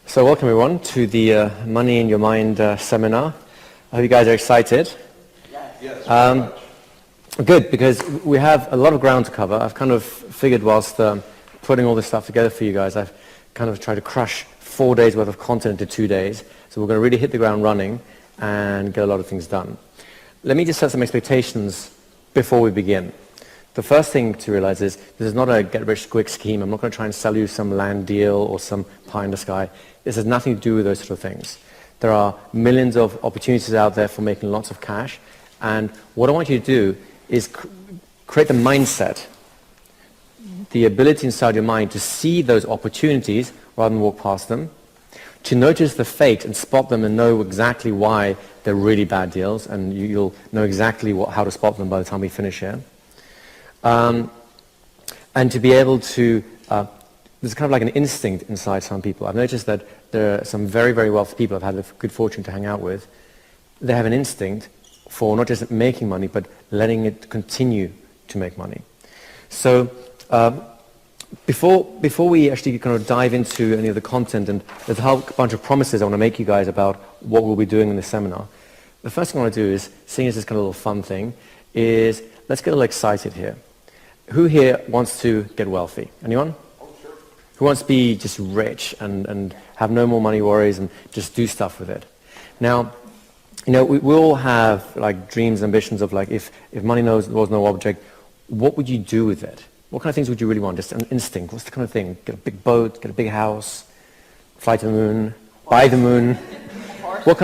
So welcome everyone to the Money in Your Mind seminar. I hope you guys are excited. Yes. Good, because we have a lot of ground to cover. I've kind of figured whilst putting all this stuff together for you guys, I've kind of tried to crush 4 days worth of content into 2 days. So we're going to really hit the ground running and get a lot of things done. Let me just set some expectations before we begin. The first thing to realize is this is not a get-rich-quick scheme. I'm not going to try and sell you some land deal or some pie in the sky. This has nothing to do with those sort of things. There are millions of opportunities out there for making lots of cash. And what I want you to do is create the mindset, the ability inside your mind to see those opportunities rather than walk past them, to notice the fakes and spot them and know exactly why they're really bad deals, and you'll know exactly how to spot them by the time we finish here. And to be able to, there's kind of like an instinct inside some people. I've noticed that there are some very, very wealthy people I've had the good fortune to hang out with. They have an instinct for not just making money, but letting it continue to make money. So before we actually kind of dive into any of the content, and there's a whole bunch of promises I want to make you guys about what we'll be doing in this seminar. The first thing I want to do is, seeing as this kind of little fun thing, is let's get a little excited here. Who here wants to get wealthy? Anyone? Oh, sure. Who wants to be just rich and have no more money worries and just do stuff with it? Now, you know, we all have like dreams, ambitions of like if money was no object, what would you do with it? What kind of things would you really want? Just an instinct. What's the kind of thing? Get a big boat, get a big house, fly to the moon, buy the moon. What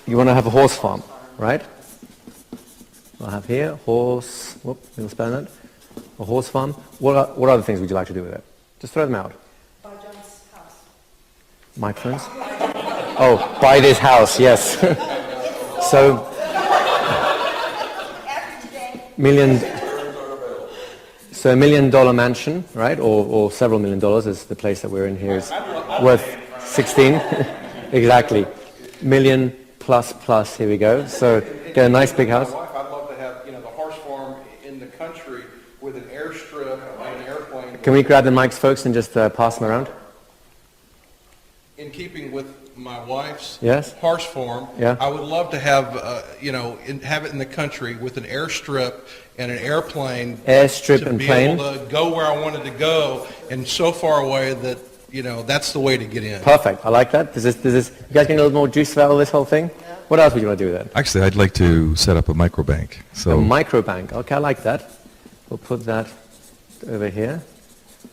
you want to have a horse farm, right? I'll have here, horse, little spell it. A horse farm. What other things would you like to do with it? Just throw them out. Buy John's house. Microphones? Oh, buy this house, yes. So, $1 million mansion, right? Or several $1 million, as the place that we're in here is worth 16. Exactly. Million plus, here we go. So, get a nice big house. With an airstrip and an airplane. Can we grab the mics, folks, and just pass them around? In keeping with my wife's horse farm, yeah. I would love to have, have it in the country with an airstrip and an airplane. Airstrip and plane. To be able to go where I wanted to go, and so far away that, that's the way to get in. Perfect. I like that. Does this, you guys getting a little more juice out of this whole thing? Yeah. What else would you want to do with it? Actually, I'd like to set up a microbank. A microbank. Okay, I like that. We'll put that over here.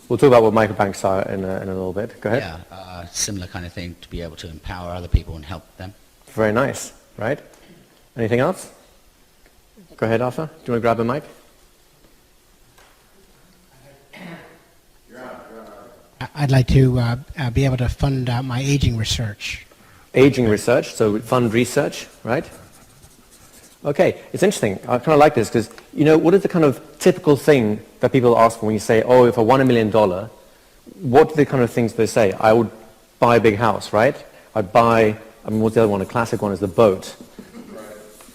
We'll talk about what microbanks are in a little bit. Go ahead. Yeah, similar kind of thing to be able to empower other people and help them. Very nice, right? Anything else? Go ahead, Arthur. Do you want to grab a mic? I'd like to be able to fund my aging research. Aging research, so fund research, right? Okay, it's interesting. I kind of like this because, what is the kind of typical thing that people ask for when you say, oh, if I won $1 million, what are the kind of things they say? I would buy a big house, right? I'd buy, what's the other one? A classic one is the boat,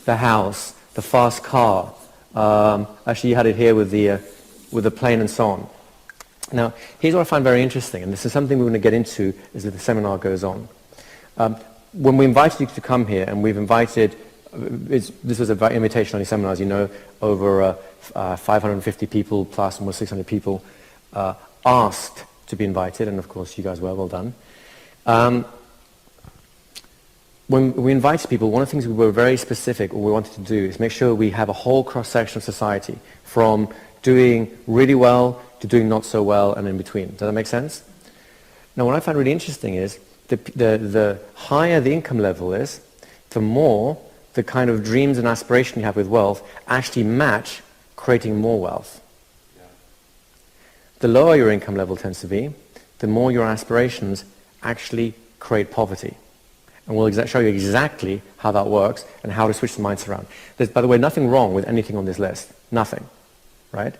the house, the fast car. Actually, you had it here with the plane and so on. Now, here's what I find very interesting, and this is something we're going to get into as the seminar goes on. When we invited you to come here, and we've invited... this was an invitation-only seminar, as you know, over 550 people plus almost 600 people asked to be invited, and of course you guys were, well done. When we invited people, one of the things we were very specific, or we wanted to do, is make sure we have a whole cross-section of society, from doing really well to doing not so well and in between. Does that make sense? Now, what I find really interesting is the higher the income level is, the more the kind of dreams and aspiration you have with wealth actually match creating more wealth. Yeah. The lower your income level tends to be, the more your aspirations actually create poverty. And we'll show you exactly how that works and how to switch the mindset around. There's, by the way, nothing wrong with anything on this list. Nothing. Right?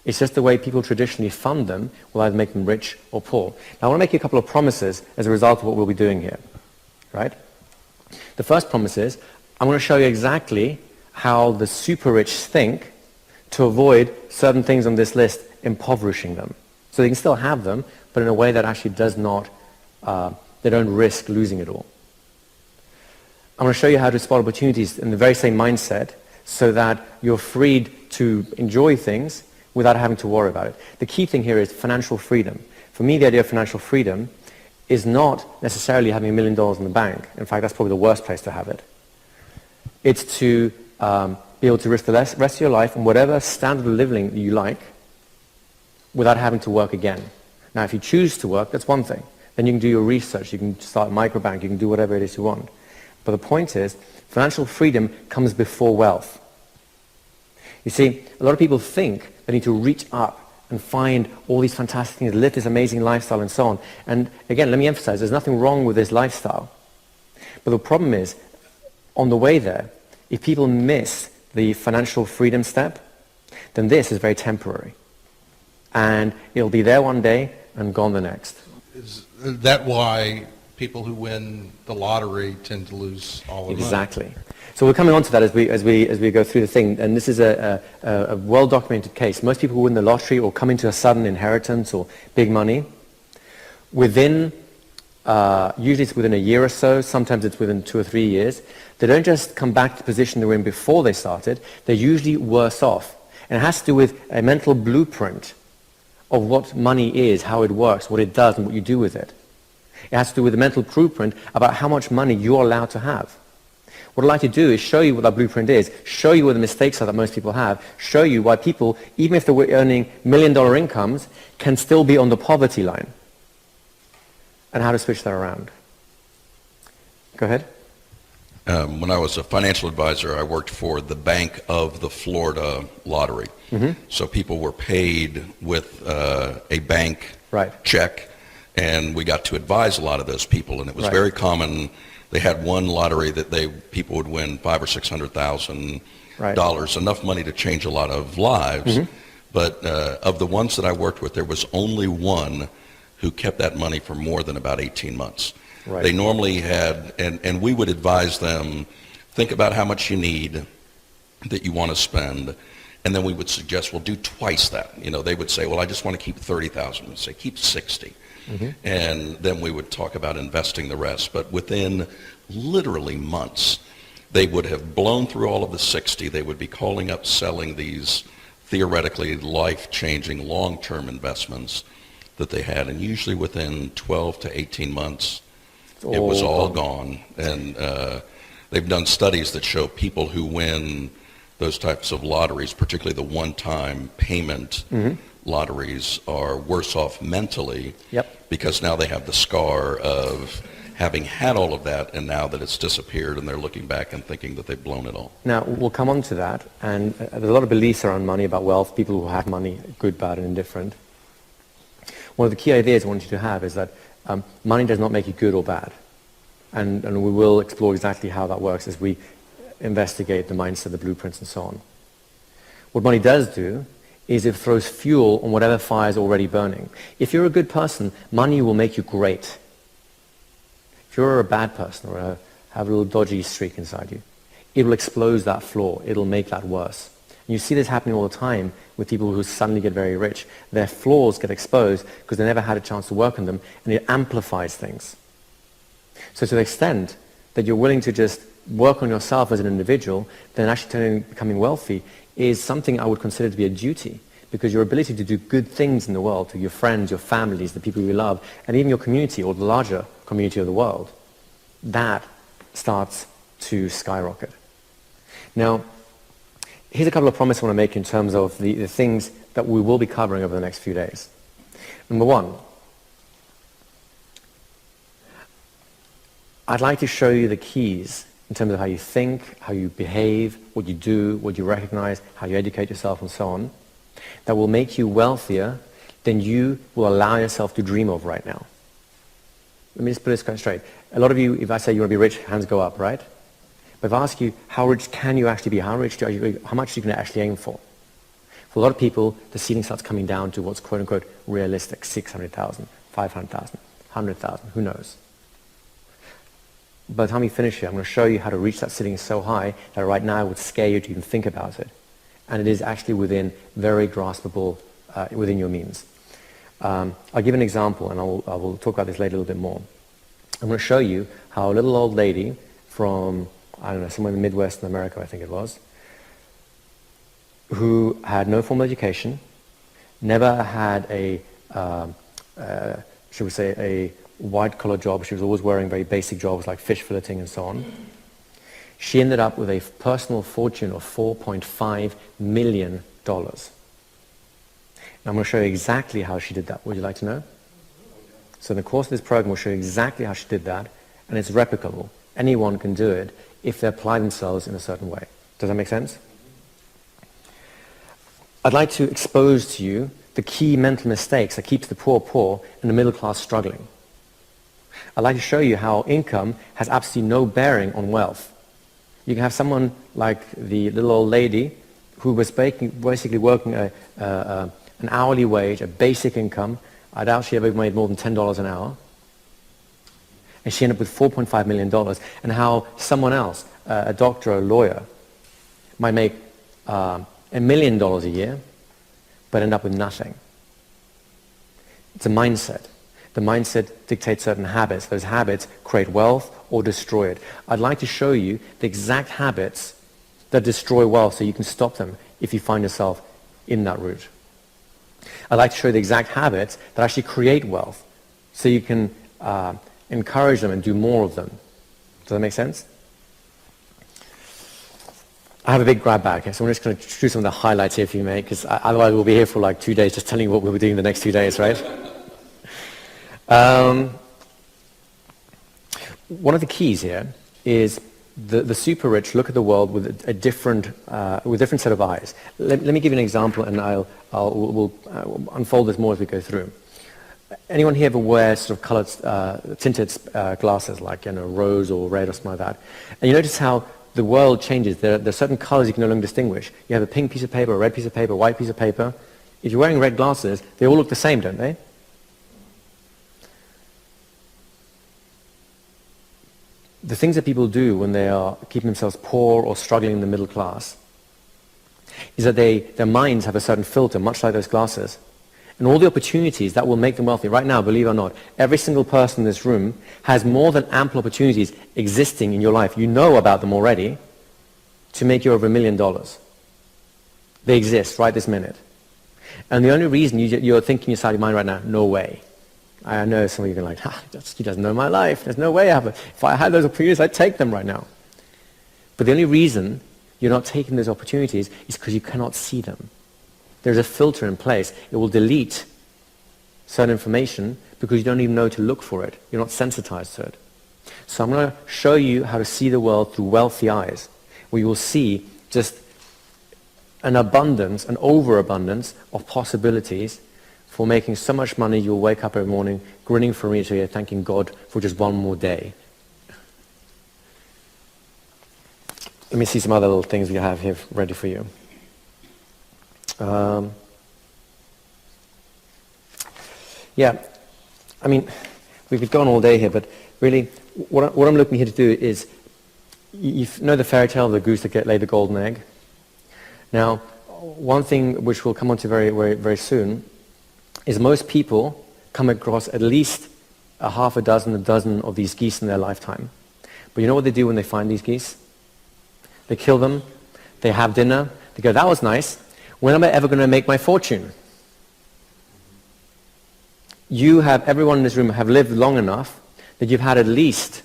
It's just the way people traditionally fund them will either make them rich or poor. Now, I want to make you a couple of promises as a result of what we'll be doing here. Right? The first promise is, I'm going to show you exactly how the super rich think to avoid certain things on this list impoverishing them. So they can still have them, but in a way that actually does not They don't risk losing it all. I'm going to show you how to spot opportunities in the very same mindset so that you're freed to enjoy things without having to worry about it. The key thing here is financial freedom. For me, the idea of financial freedom is not necessarily having $1 million in the bank. In fact, that's probably the worst place to have it. It's to be able to risk the rest of your life on whatever standard of living you like without having to work again. Now, if you choose to work, that's one thing. Then you can do your research, you can start a microbank, you can do whatever it is you want. But the point is, financial freedom comes before wealth. You see, a lot of people think they need to reach up and find all these fantastic things, live this amazing lifestyle and so on. And again, let me emphasize, there's nothing wrong with this lifestyle. But the problem is, on the way there, if people miss the financial freedom step, then this is very temporary. And it'll be there one day and gone the next. Is that why people who win the lottery tend to lose all of Exactly. So we're coming on to that as we go through the thing. And this is a well-documented case. Most people who win the lottery or come into a sudden inheritance or big money, within, usually it's within a year or so, sometimes it's within 2 or 3 years, they don't just come back to the position they were in before they started, they're usually worse off. And it has to do with a mental blueprint of what money is, how it works, what it does, and what you do with it. It has to do with a mental blueprint about how much money you're allowed to have. What I'd like to do is show you what that blueprint is, show you where the mistakes are that most people have, show you why people, even if they're earning $1 million incomes, can still be on the poverty line, and how to switch that around. Go ahead. When I was a financial advisor, I worked for the Bank of the Florida Lottery. So people were paid with a bank check, and we got to advise a lot of those people, and it was very common. They had one lottery that people would win $500,000 or $600,000, enough money to change a lot of lives. But of the ones that I worked with, there was only one who kept that money for more than about 18 months. They normally had, and we would advise them, think about how much you need that you want to spend, and then we would suggest, well, do twice that. You know, they would say, well, I just want to keep 30,000. We'd say, keep 60. And then we would talk about investing the rest. But within literally months, they would have blown through all of the 60. They would be calling up, selling these theoretically life-changing long-term investments that they had. And usually within 12 to 18 months, it was all gone. And they've done studies that show people who win those types of lotteries, particularly the one-time payment lotteries, are worse off mentally because now they have the scar of having had all of that, and now that it's disappeared and they're looking back and thinking that they've blown it all. Now, we'll come on to that, and there's a lot of beliefs around money, about wealth, people who have money, good, bad, and indifferent. One of the key ideas I want you to have is that money does not make you good or bad. And we will explore exactly how that works as we investigate the mindset, the blueprints, and so on. What money does do is it throws fuel on whatever fire is already burning. If you're a good person, money will make you great. If you're a bad person or have a little dodgy streak inside you, it will expose that flaw. It'll make that worse. And you see this happening all the time with people who suddenly get very rich. Their flaws get exposed because they never had a chance to work on them, and it amplifies things. So to the extent that you're willing to just work on yourself as an individual, then actually becoming wealthy is something I would consider to be a duty, because your ability to do good things in the world to your friends, your families, the people you love, and even your community or the larger community of the world, that starts to skyrocket. Now, here's a couple of promises I want to make in terms of the things that we will be covering over the next few days. Number one, I'd like to show you the keys in terms of how you think, how you behave, what you do, what you recognize, how you educate yourself, and so on, that will make you wealthier than you will allow yourself to dream of right now. Let me just put this quite straight. A lot of you, if I say you want to be rich, hands go up, right? But if I ask you, how rich can you actually be? How much are you going to actually aim for? For a lot of people, the ceiling starts coming down to what's quote-unquote realistic, 600,000, 500,000, 100,000, who knows? By the time we finish here, I'm going to show you how to reach that ceiling so high that right now it would scare you to even think about it. And it is actually within very graspable, within your means. I'll give an example, and I will talk about this later a little bit more. I'm going to show you how a little old lady from, I don't know, somewhere in the Midwest in America, I think it was, who had no formal education, never had a, should we say, a white-collar job. She was always wearing very basic jobs like fish filleting and so on. She ended up with a personal fortune of $4.5 million. And I'm going to show you exactly how she did that. Would you like to know? So in the course of this program, we'll show you exactly how she did that, and it's replicable. Anyone can do it if they apply themselves in a certain way. Does that make sense? I'd like to expose to you the key mental mistakes that keeps the poor poor and the middle class struggling. I'd like to show you how income has absolutely no bearing on wealth. You can have someone like the little old lady who was basically working an hourly wage, a basic income. I doubt she ever made more than $10 an hour. And she ended up with $4.5 million. And how someone else, a doctor or a lawyer, might make $1 million a year, but end up with nothing. It's a mindset. The mindset dictates certain habits. Those habits create wealth or destroy it. I'd like to show you the exact habits that destroy wealth so you can stop them if you find yourself in that route. I'd like to show you the exact habits that actually create wealth so you can encourage them and do more of them. Does that make sense? I have a big grab bag here, so I'm just going to do some of the highlights here if you may, because otherwise we'll be here for like 2 days just telling you what we'll be doing the next 2 days, right? One of the keys here is the super rich look at the world with a different set of eyes. Let me give you an example, and we'll unfold this more as we go through. Anyone here ever wear sort of colored, tinted glasses, like rose or red or something like that? And you notice how the world changes. There are certain colors you can no longer distinguish. You have a pink piece of paper, a red piece of paper, a white piece of paper. If you're wearing red glasses, they all look the same, don't they? The things that people do when they are keeping themselves poor or struggling in the middle class is that their minds have a certain filter, much like those glasses. And all the opportunities that will make them wealthy. Right now, believe it or not, every single person in this room has more than ample opportunities existing in your life. You know about them already to make you over $1 million. They exist right this minute. And the only reason you're thinking inside your mind right now, no way. I know some of you are like, he doesn't know my life. There's no way I have it. If I had those opportunities, I'd take them right now. But the only reason you're not taking those opportunities is because you cannot see them. There's a filter in place. It will delete certain information because you don't even know to look for it. You're not sensitized to it. So I'm going to show you how to see the world through wealthy eyes, where you will see just an abundance, an overabundance of possibilities for making so much money you'll wake up every morning grinning from ear to ear, thanking God for just one more day. Let me see some other little things we have here ready for you. Yeah, I mean, we could go on all day here, but really, what I'm looking here to do is, you know the fairy tale of the goose that laid the golden egg? Now, one thing which we'll come on to very, very, very soon is most people come across at least a dozen of these geese in their lifetime. But you know what they do when they find these geese? They kill them, they have dinner, they go, that was nice. When am I ever going to make my fortune? Everyone in this room have lived long enough that you've had at least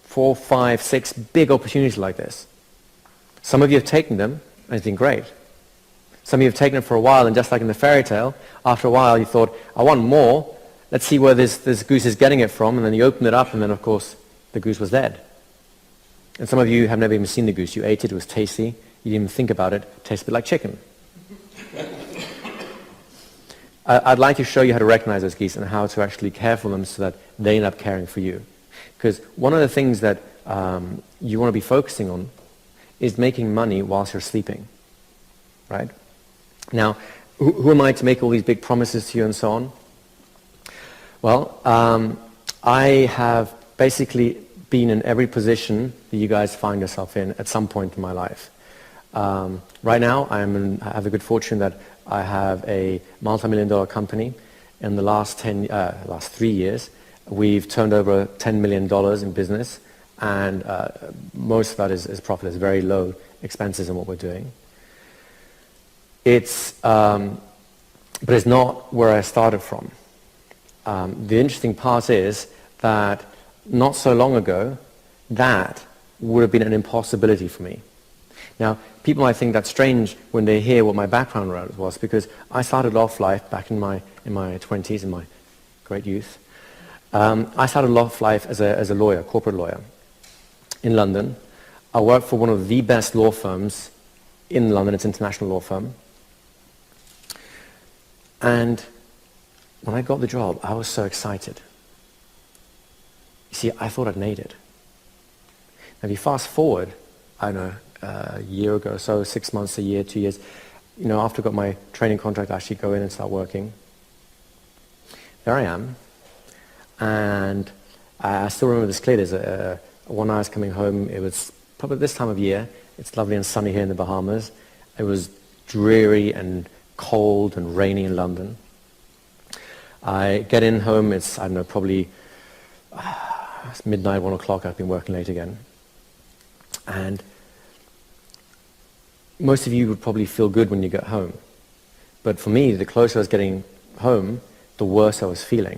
4, 5, 6 big opportunities like this. Some of you have taken them, and it's been great. Some of you have taken it for a while, and just like in the fairy tale, after a while you thought, I want more. Let's see where this goose is getting it from. And then you opened it up, and then, of course, the goose was dead. And some of you have never even seen the goose. You ate it. It was tasty. You didn't even think about it. It tastes a bit like chicken. I'd like to show you how to recognize those geese and how to actually care for them so that they end up caring for you. Because one of the things that you want to be focusing on is making money whilst you're sleeping. Right? Now, who am I to make all these big promises to you and so on? Well, I have basically been in every position that you guys find yourself in at some point in my life. Right now, I have the good fortune that I have a multi-million-dollar company. In the last 3 years, We've turned over $10 million in business, and most of that is profit. It's very low expenses in what we're doing. But it's not where I started from. The interesting part is that not so long ago, that would have been an impossibility for me. Now, people might think that's strange when they hear what my background was, because I started off life back in my 20s, in my great youth. I started off life as a lawyer, corporate lawyer, in London. I worked for one of the best law firms in London. It's an international law firm. And when I got the job, I was so excited. You see, I thought I'd made it. Now, if you fast forward, I don't know, a year ago or so, 6 months, a year, 2 years, after I got my training contract, I actually go in and start working. There I am. And I still remember this clearly. There's one night I was coming home. It was probably this time of year. It's lovely and sunny here in the Bahamas. It was dreary and cold and rainy in London. I get in home. It's, I don't know, probably it's midnight, 1 o'clock. I've been working late again. And most of you would probably feel good when you get home. But for me, the closer I was getting home, the worse I was feeling.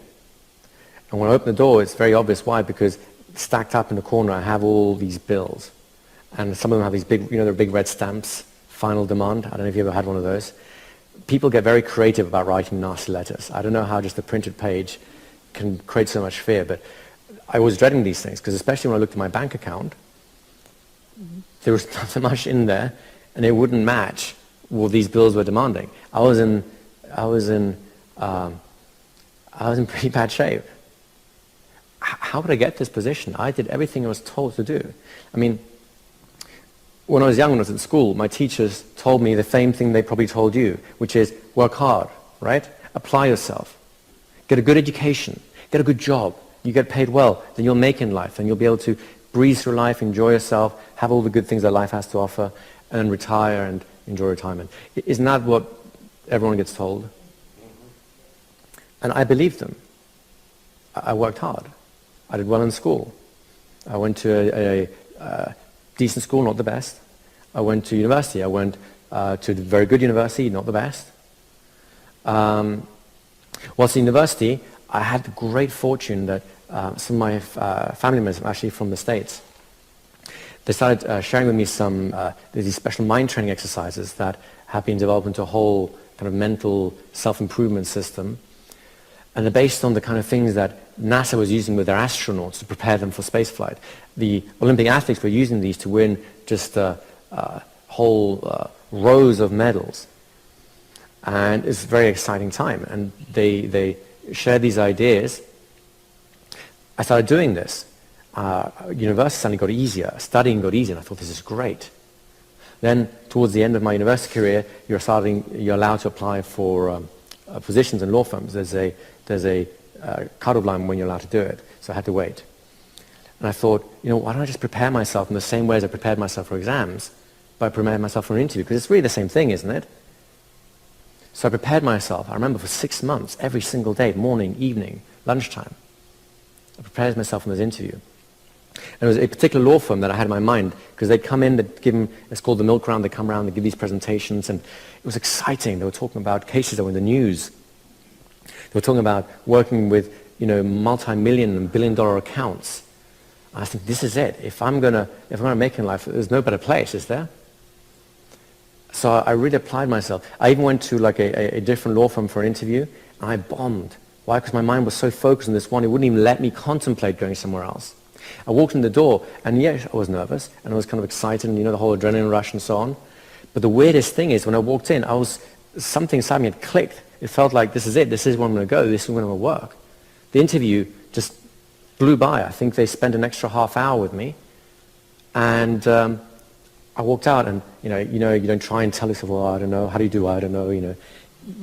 And when I open the door, it's very obvious why, because stacked up in the corner, I have all these bills. And some of them have these big, they're big red stamps, final demand. I don't know if you ever had one of those. People get very creative about writing nasty letters. I don't know how just a printed page can create so much fear, but I was dreading these things, because especially when I looked at my bank account, there was not so much in there, and it wouldn't match what these bills were demanding. I was in pretty bad shape. How would I get this position? I did everything I was told to do. I mean, when I was young, when I was at school, my teachers told me the same thing they probably told you, which is work hard, right? Apply yourself. Get a good education. Get a good job. You get paid well, then you'll make in life, and you'll be able to breeze through life, enjoy yourself, have all the good things that life has to offer, and then retire and enjoy retirement. Isn't that what everyone gets told? And I believed them. I worked hard. I did well in school. I went to a decent school, not the best. I went to university. I went to a very good university, not the best. Whilst in university, I had the great fortune that some of my family members, actually from the States, they started sharing with me these special mind training exercises that have been developed into a whole kind of mental self-improvement system. And they're based on the kind of things that NASA was using with their astronauts to prepare them for spaceflight. The Olympic athletes were using these to win just whole rows of medals. And it's a very exciting time. And they shared these ideas. I started doing this. University suddenly got easier. Studying got easier. And I thought, this is great. Then, towards the end of my university career, you're allowed to apply for positions in law firms. There's a cut-off line when you're allowed to do it. So I had to wait. And I thought, why don't I just prepare myself in the same way as I prepared myself for exams, by preparing myself for an interview? Because it's really the same thing, isn't it? So I prepared myself, I remember, for 6 months, every single day, morning, evening, lunchtime. I prepared myself for this interview. And it was a particular law firm that I had in my mind, because they'd come in, they'd give them, it's called the milk round, they come around, they give these presentations, and it was exciting. They were talking about cases that were in the news. They were talking about working with, multi-million and billion-dollar accounts. I think, this is it. If I'm gonna make it in life, there's no better place, is there? So I really applied myself. I even went to a different law firm for an interview, and I bombed. Why? Because my mind was so focused on this one, it wouldn't even let me contemplate going somewhere else. I walked in the door, and yes, I was nervous, and I was kind of excited, and the whole adrenaline rush and so on. But the weirdest thing is, when I walked in, something inside me had clicked. It felt like, this is it. This is where I'm going to go. This is where I'm going to work. The interview just blew by. I think they spent an extra half hour with me, and I walked out, and you don't try and tell yourself, well, I don't know. How do you do? I don't know. You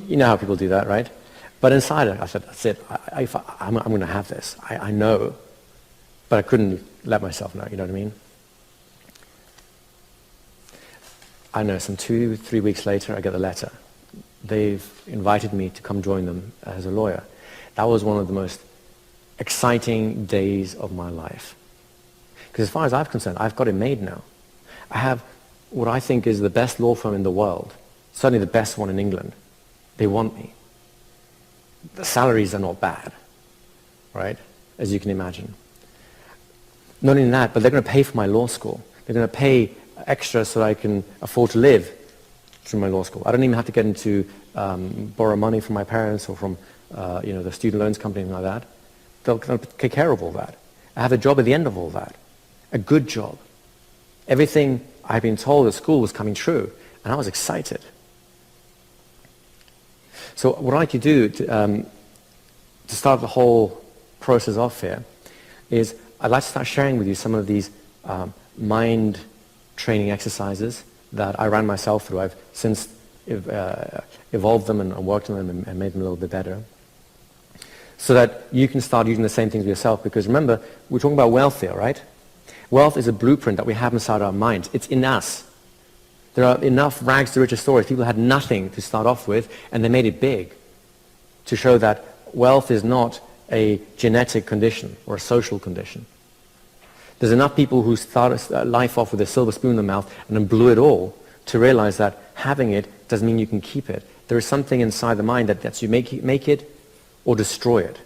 know how people do that, right? But inside, I said, that's it. I'm going to have this. I know, but I couldn't let myself know. You know what I mean? I know. Some 2-3 weeks later, I get the letter. They've invited me to come join them as a lawyer. That was one of the most exciting days of my life. Because as far as I'm concerned, I've got it made now. I have what I think is the best law firm in the world, certainly the best one in England. They want me. The salaries are not bad, right, as you can imagine. Not only that, but they're going to pay for my law school. They're going to pay extra so that I can afford to live through my law school. I don't even have to get into borrow money from my parents or from the student loans company and like that. They'll take care of all that. I have a job at the end of all that, a good job. Everything I've been told at school was coming true, and I was excited. So what I'd like to do to start the whole process off here is I'd like to start sharing with you some of these mind training exercises that I ran myself through. I've since evolved them and worked on them and made them a little bit better, so that you can start using the same things yourself. Because remember, we're talking about wealth here, right? Wealth is a blueprint that we have inside our minds. It's in us. There are enough rags to riches stories. People had nothing to start off with, and they made it big to show that wealth is not a genetic condition or a social condition. There's enough people who started life off with a silver spoon in their mouth and then blew it all to realize that having it doesn't mean you can keep it. There is something inside the mind that lets you make it or destroy it.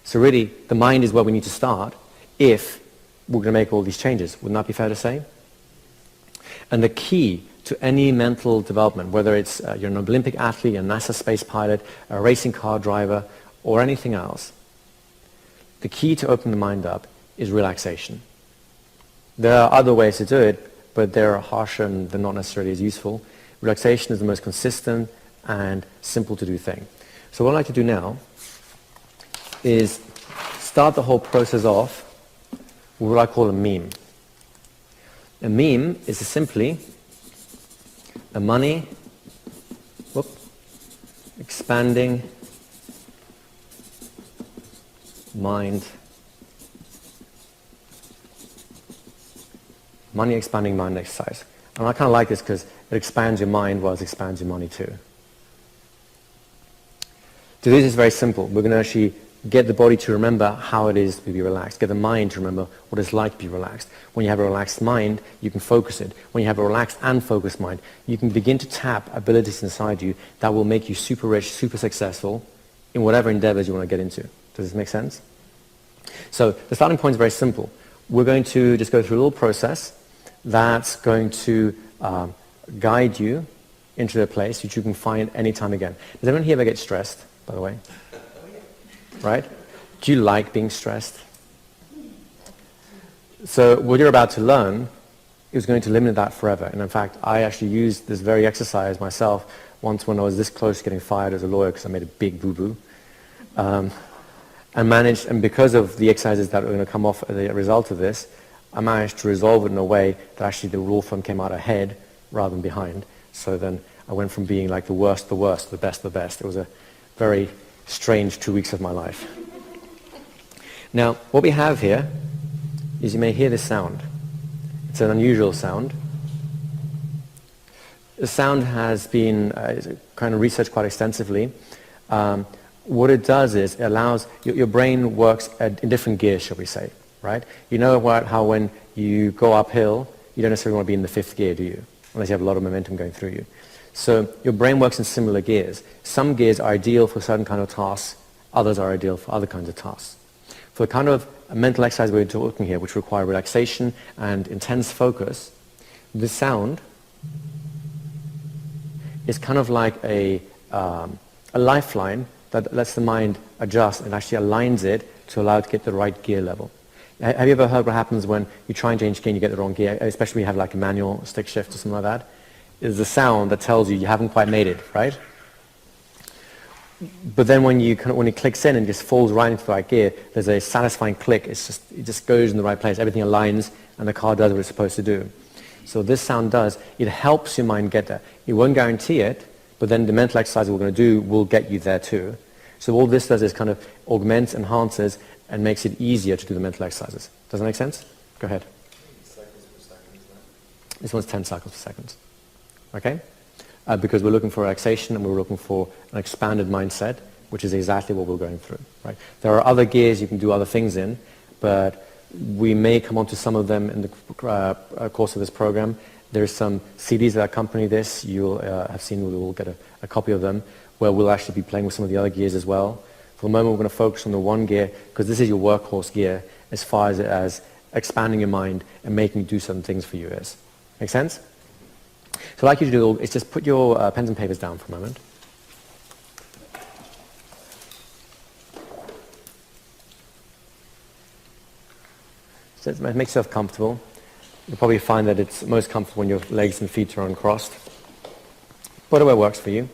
So really, the mind is where we need to start if we're going to make all these changes. Wouldn't that be fair to say? And the key to any mental development, whether it's you're an Olympic athlete, a NASA space pilot, a racing car driver, or anything else, the key to open the mind up is relaxation. There are other ways to do it, but they're harsher and they're not necessarily as useful. Relaxation is the most consistent and simple to do thing. So what I'd like to do now is start the whole process off with what I call a meme. A meme is simply a money expanding mind, money expanding mind exercise. And I kind of like this because it expands your mind while it expands your money too. To do this is very simple. We're going to actually get the body to remember how it is to be relaxed. Get the mind to remember what it's like to be relaxed. When you have a relaxed mind, you can focus it. When you have a relaxed and focused mind, you can begin to tap abilities inside you that will make you super rich, super successful in whatever endeavors you want to get into. Does this make sense? So the starting point is very simple. We're going to just go through a little process that's going to guide you into a place which you can find anytime again. Does anyone here ever get stressed, by the way? Right? Do you like being stressed? So what you're about to learn is going to eliminate that forever. And in fact, I actually used this very exercise myself once when I was this close to getting fired as a lawyer because I made a big boo-boo. And because of the exercises that are going to come off as a result of this, I managed to resolve it in a way that actually the law firm came out ahead rather than behind. So then I went from being like the worst, to the best. It was a very strange 2 weeks of my life. Now, what we have here is you may hear this sound. It's an unusual sound. The sound has been kind of researched quite extensively. What it does is it allows, your brain works in different gears, shall we say, right? You know how when you go uphill, you don't necessarily want to be in the fifth gear, do you? Unless you have a lot of momentum going through you. So your brain works in similar gears. Some gears are ideal for certain kind of tasks, others are ideal for other kinds of tasks. For the kind of mental exercise we're talking here, which require relaxation and intense focus, this sound is kind of like a lifeline that lets the mind adjust and actually aligns it to allow it to get the right gear level. Have you ever heard what happens when you try and change gear and you get the wrong gear, especially when you have like a manual stick shift or something like that? Is the sound that tells you haven't quite made it, right? But then when it clicks in and just falls right into the right gear, there's a satisfying click. It just goes in the right place. Everything aligns and the car does what it's supposed to do. So this sound does, it helps your mind get there. It won't guarantee it, but then the mental exercise we're going to do will get you there too. So all this does is kind of augments, enhances, and makes it easier to do the mental exercises. Does that make sense? Go ahead. Cycles per second, is that? This one's 10 cycles per second. Okay? Because we're looking for relaxation and we're looking for an expanded mindset which is exactly what we're going through, right? There are other gears you can do other things in, but we may come on to some of them in the course of this program. There's some CDs that accompany this. You'll have seen, we'll get a copy of them, where we'll actually be playing with some of the other gears as well. For the moment, we're going to focus on the one gear, because this is your workhorse gear as far as expanding your mind and making you do certain things for you is. Make sense? So what I'd like you to do is just put your pens and papers down for a moment. So make yourself comfortable. You'll probably find that it's most comfortable when your legs and feet are uncrossed. Whatever works for you.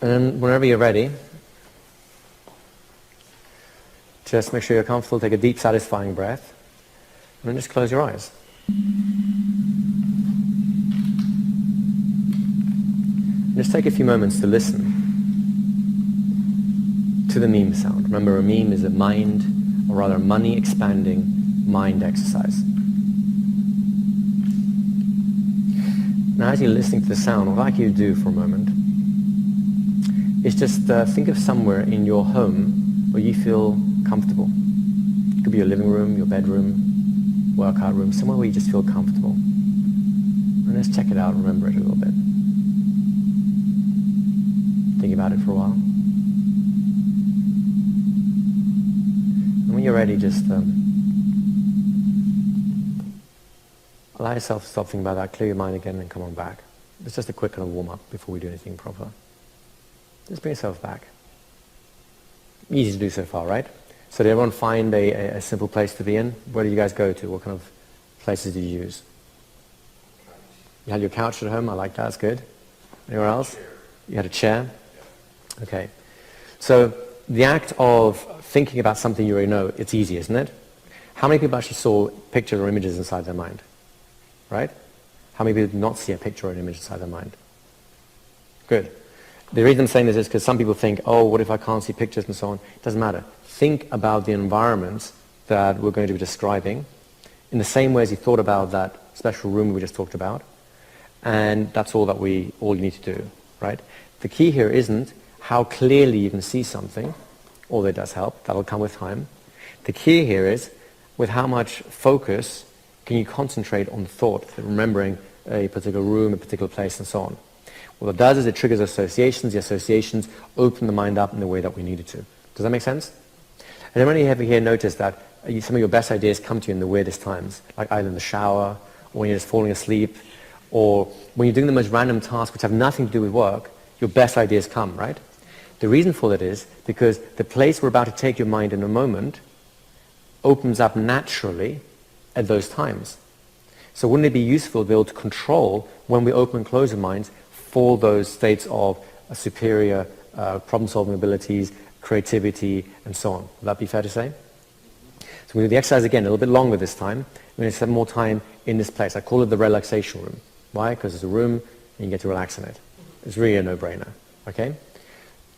And then whenever you're ready, just make sure you're comfortable, take a deep, satisfying breath, and then just close your eyes. And just take a few moments to listen to the meme sound. Remember, a meme is a mind, or rather a money-expanding mind exercise. Now, as you're listening to the sound, what I'd like you to do for a moment is just think of somewhere in your home where you feel comfortable. It could be your living room, your bedroom, workout room, somewhere where you just feel comfortable. And let's check it out and remember it a little bit. Think about it for a while. And when you're ready, just allow yourself to stop thinking about that, clear your mind again, and come on back. It's just a quick kind of warm-up before we do anything proper. Just bring yourself back. Easy to do so far, right? So did everyone find a simple place to be in? Where do you guys go to? What kind of places do you use? You had your couch at home? I like that, that's good. Anywhere else? You had a chair? Okay. So the act of thinking about something you already know, it's easy, isn't it? How many people actually saw pictures or images inside their mind? Right? How many people did not see a picture or an image inside their mind? Good. The reason I'm saying this is because some people think, oh, what if I can't see pictures and so on? It doesn't matter. Think about the environment that we're going to be describing in the same way as you thought about that special room we just talked about. And that's all you need to do, right? The key here isn't how clearly you can see something, although it does help. That'll come with time. The key here is with how much focus can you concentrate on the thought, remembering a particular room, a particular place, and so on. What it does is it triggers associations. The associations open the mind up in the way that we need it to. Does that make sense? And then ever here notice that some of your best ideas come to you in the weirdest times, like either in the shower, or when you're just falling asleep, or when you're doing the most random tasks which have nothing to do with work, your best ideas come, right? The reason for that is because the place we're about to take your mind in a moment opens up naturally at those times. So wouldn't it be useful to be able to control when we open and close our minds for those states of superior problem-solving abilities, creativity, and so on? Would that be fair to say? So we do the exercise again, a little bit longer this time. We're going to spend more time in this place. I call it the relaxation room. Why? Because it's a room and you get to relax in it. It's really a no-brainer. Okay?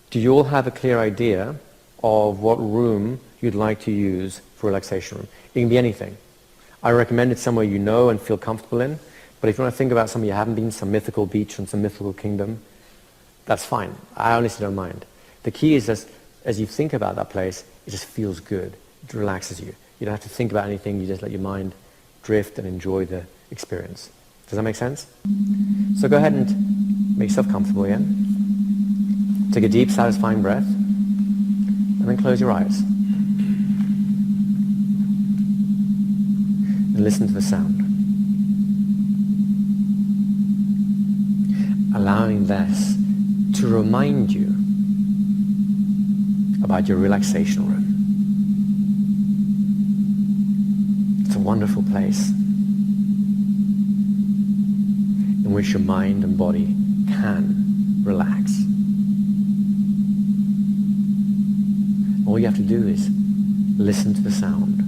Do you all have a clear idea of what room you'd like to use for relaxation room? It can be anything. I recommend it somewhere you know and feel comfortable in. But if you want to think about somewhere you haven't been, some mythical beach and some mythical kingdom, that's fine. I honestly don't mind. The key is just, as you think about that place, it just feels good. It relaxes you. You don't have to think about anything. You just let your mind drift and enjoy the experience. Does that make sense? So go ahead and make yourself comfortable again. Take a deep, satisfying breath. And then close your eyes. And listen to the sound. Allowing this to remind you about your relaxation room. It's a wonderful place in which your mind and body can relax. All you have to do is listen to the sound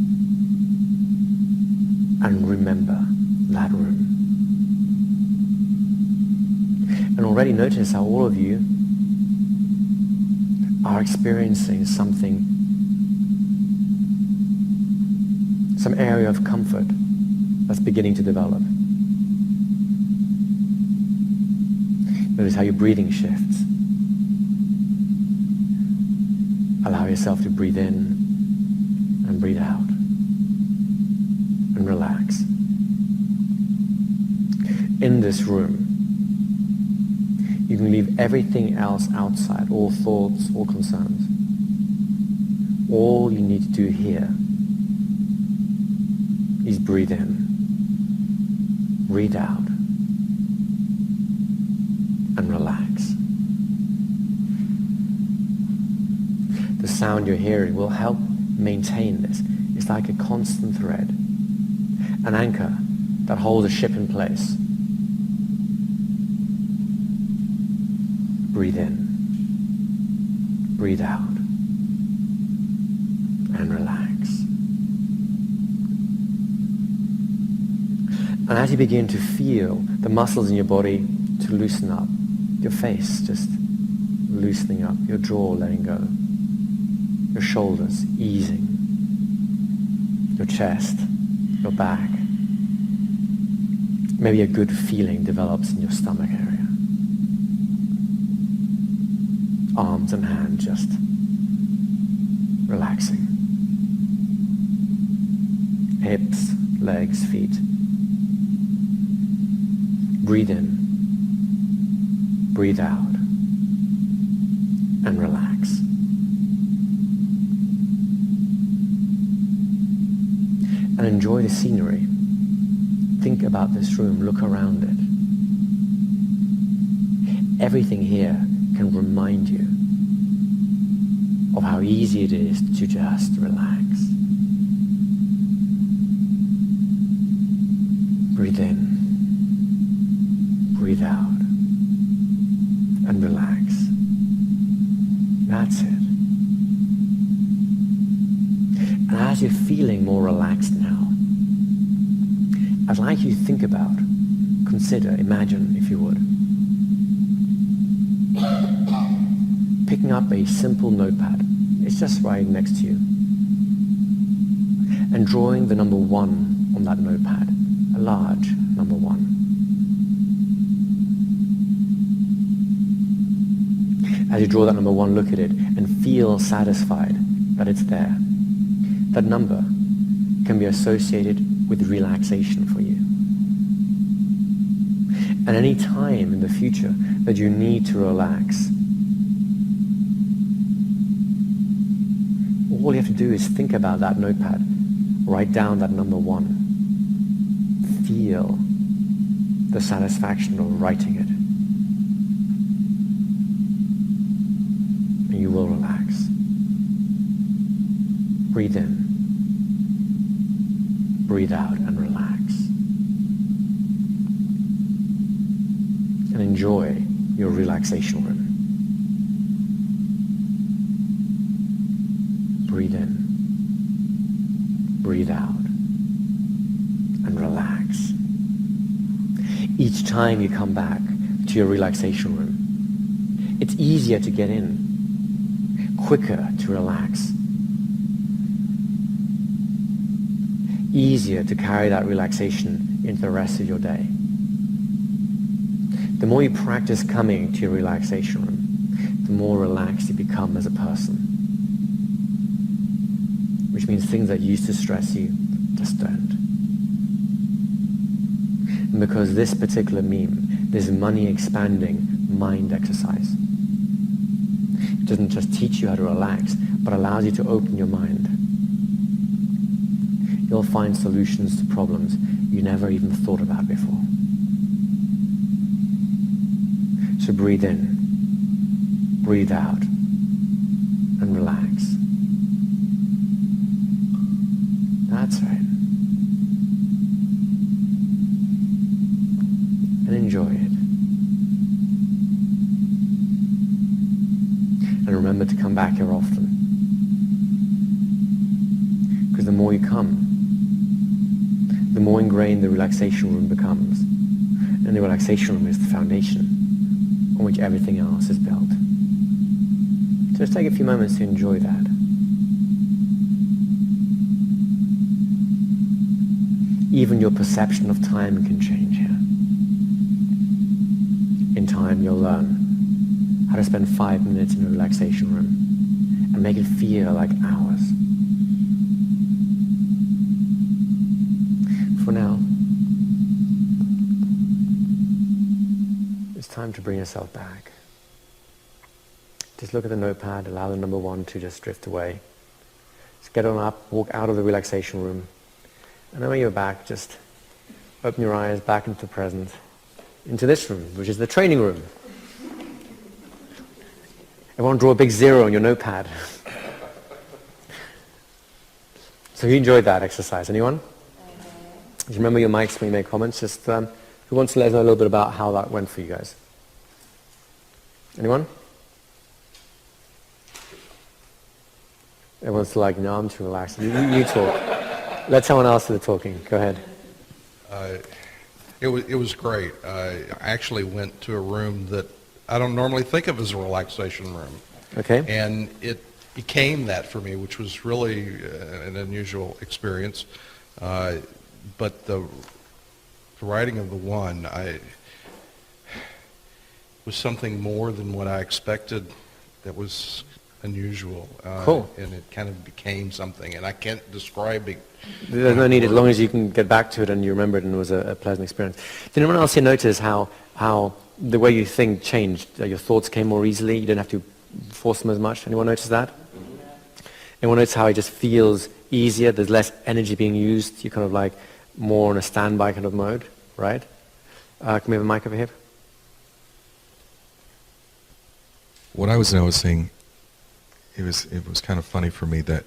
and remember that room. And already notice how all of you are experiencing something, some area of comfort that's beginning to develop. Notice how your breathing shifts. Allow yourself to breathe in and breathe out. And relax. In this room, you can leave everything else outside, all thoughts, all concerns. All you need to do here is breathe in, breathe out, and relax. The sound you're hearing will help maintain this. It's like a constant thread, an anchor that holds a ship in place. Breathe in, breathe out, and relax. And as you begin to feel the muscles in your body to loosen up, your face just loosening up, your jaw letting go, your shoulders easing, your chest, your back, maybe a good feeling develops in your stomach area. Arms and hands just relaxing. Hips, legs, feet. Breathe in, breathe out, and relax. And enjoy the scenery. Think about this room, look around it. Everything here can remind you of how easy it is to just relax. Breathe in, breathe out, and relax. That's it. And as you're feeling more relaxed now, I'd like you to think about, consider, imagine, if you would, picking up a simple notepad. It's just right next to you. And drawing the number 1 on that notepad, a large number 1. As you draw that number 1, look at it and feel satisfied that it's there. That number can be associated with relaxation for you. And any time in the future that you need to relax, all you have to do is think about that notepad, write down that number 1, feel the satisfaction of writing it, and you will relax. Breathe in, breathe out, and relax. And enjoy your relaxation room. Breathe in, breathe out, and relax. Each time you come back to your relaxation room, it's easier to get in, quicker to relax, easier to carry that relaxation into the rest of your day. The more you practice coming to your relaxation room, the more relaxed you become as a person. Which means things that used to stress you just don't. And because this particular meme, this money expanding mind exercise, it doesn't just teach you how to relax, but allows you to open your mind. You'll find solutions to problems you never even thought about before. So breathe in, breathe out, and relax. That's right. And enjoy it. And remember to come back here often. Because the more you come, the more ingrained the relaxation room becomes. And the relaxation room is the foundation on which everything else is built. So just take a few moments to enjoy that. Even your perception of time can change here. In time, time, you'll learn how to spend 5 minutes in a relaxation room and make it feel like hours. For now, it's time to bring yourself back. Just look at the notepad, allow the number 1 to just drift away. Just get on up, walk out of the relaxation room, and then when you're back, just open your eyes back into the present, into this room, which is the training room. Everyone draw a big 0 on your notepad. So you enjoyed that exercise, anyone? Just remember your mics when you make comments. Just who wants to let us know a little bit about how that went for you guys? Anyone? Everyone's like, no, I'm too relaxed. You talk. Let someone else do the talking. Go ahead. It was great. I actually went to a room that I don't normally think of as a relaxation room. Okay. And it became that for me, which was really an unusual experience. But the writing of the 1, was something more than what I expected that was unusual. Cool. And it kind of became something, and I can't describe it. There's no need, as long as you can get back to it and you remember it and it was a pleasant experience. Did anyone else here notice how the way you think changed? Your thoughts came more easily, you didn't have to force them as much? Anyone notice that? Anyone notice how it just feels easier, there's less energy being used, you're kind of like more in a standby kind of mode, right? Can we have a mic over here? What I was noticing, it was kind of funny for me that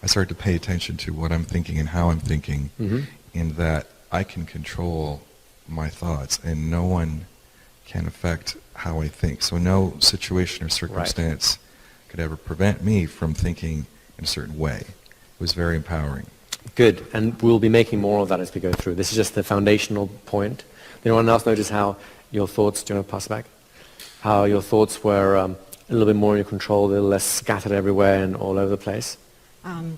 I started to pay attention to what I'm thinking and how I'm thinking, and that I can control my thoughts, and no one can affect how I think. So no situation or circumstance could ever prevent me from thinking in a certain way. It was very empowering. Good, and we'll be making more of that as we go through. This is just the foundational point. Did anyone else notice how your thoughts, do you want to pass it back? How your thoughts were a little bit more in your control, a little less scattered everywhere and all over the place?